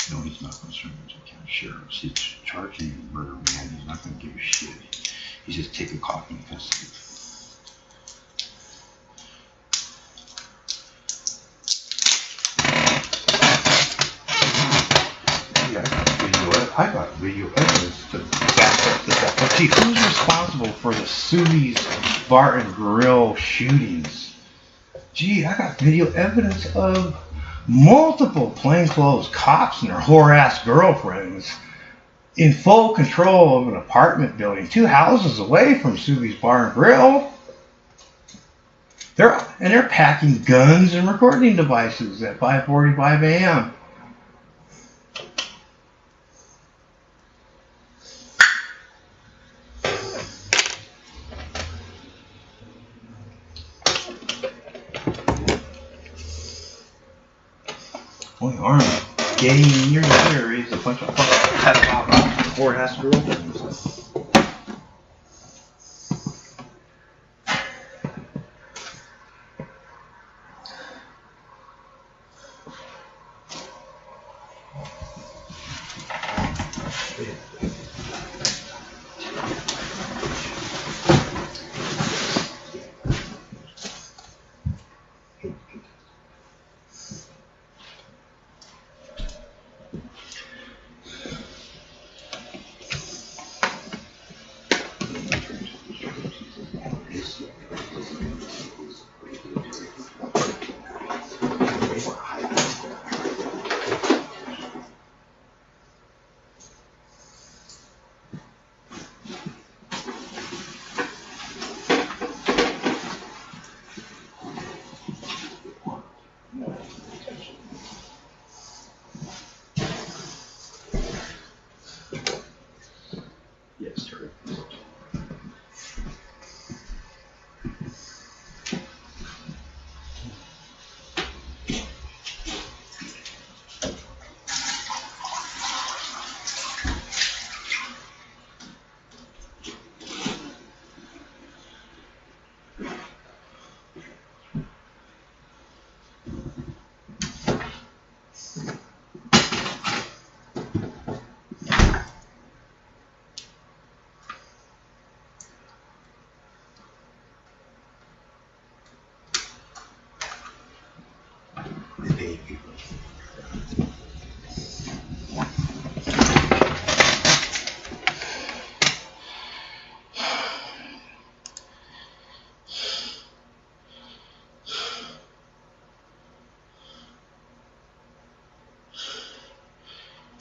No, he's not concerned with the county sheriffs. He's charging you murder, man. He's not going to give a shit. He's just taking copy and custody. I got video evidence to back up this. But gee, who's responsible for the Subi's Bar and Grill shootings? Gee, I got video evidence of multiple plainclothes cops and their whore-ass girlfriends in full control of an apartment building 2 houses away from Subi's Bar and Grill. They're packing guns and recording devices at 5:45 a.m. Only armed gay in your ear is a bunch of fucking pedophile whore-ass girlfriends.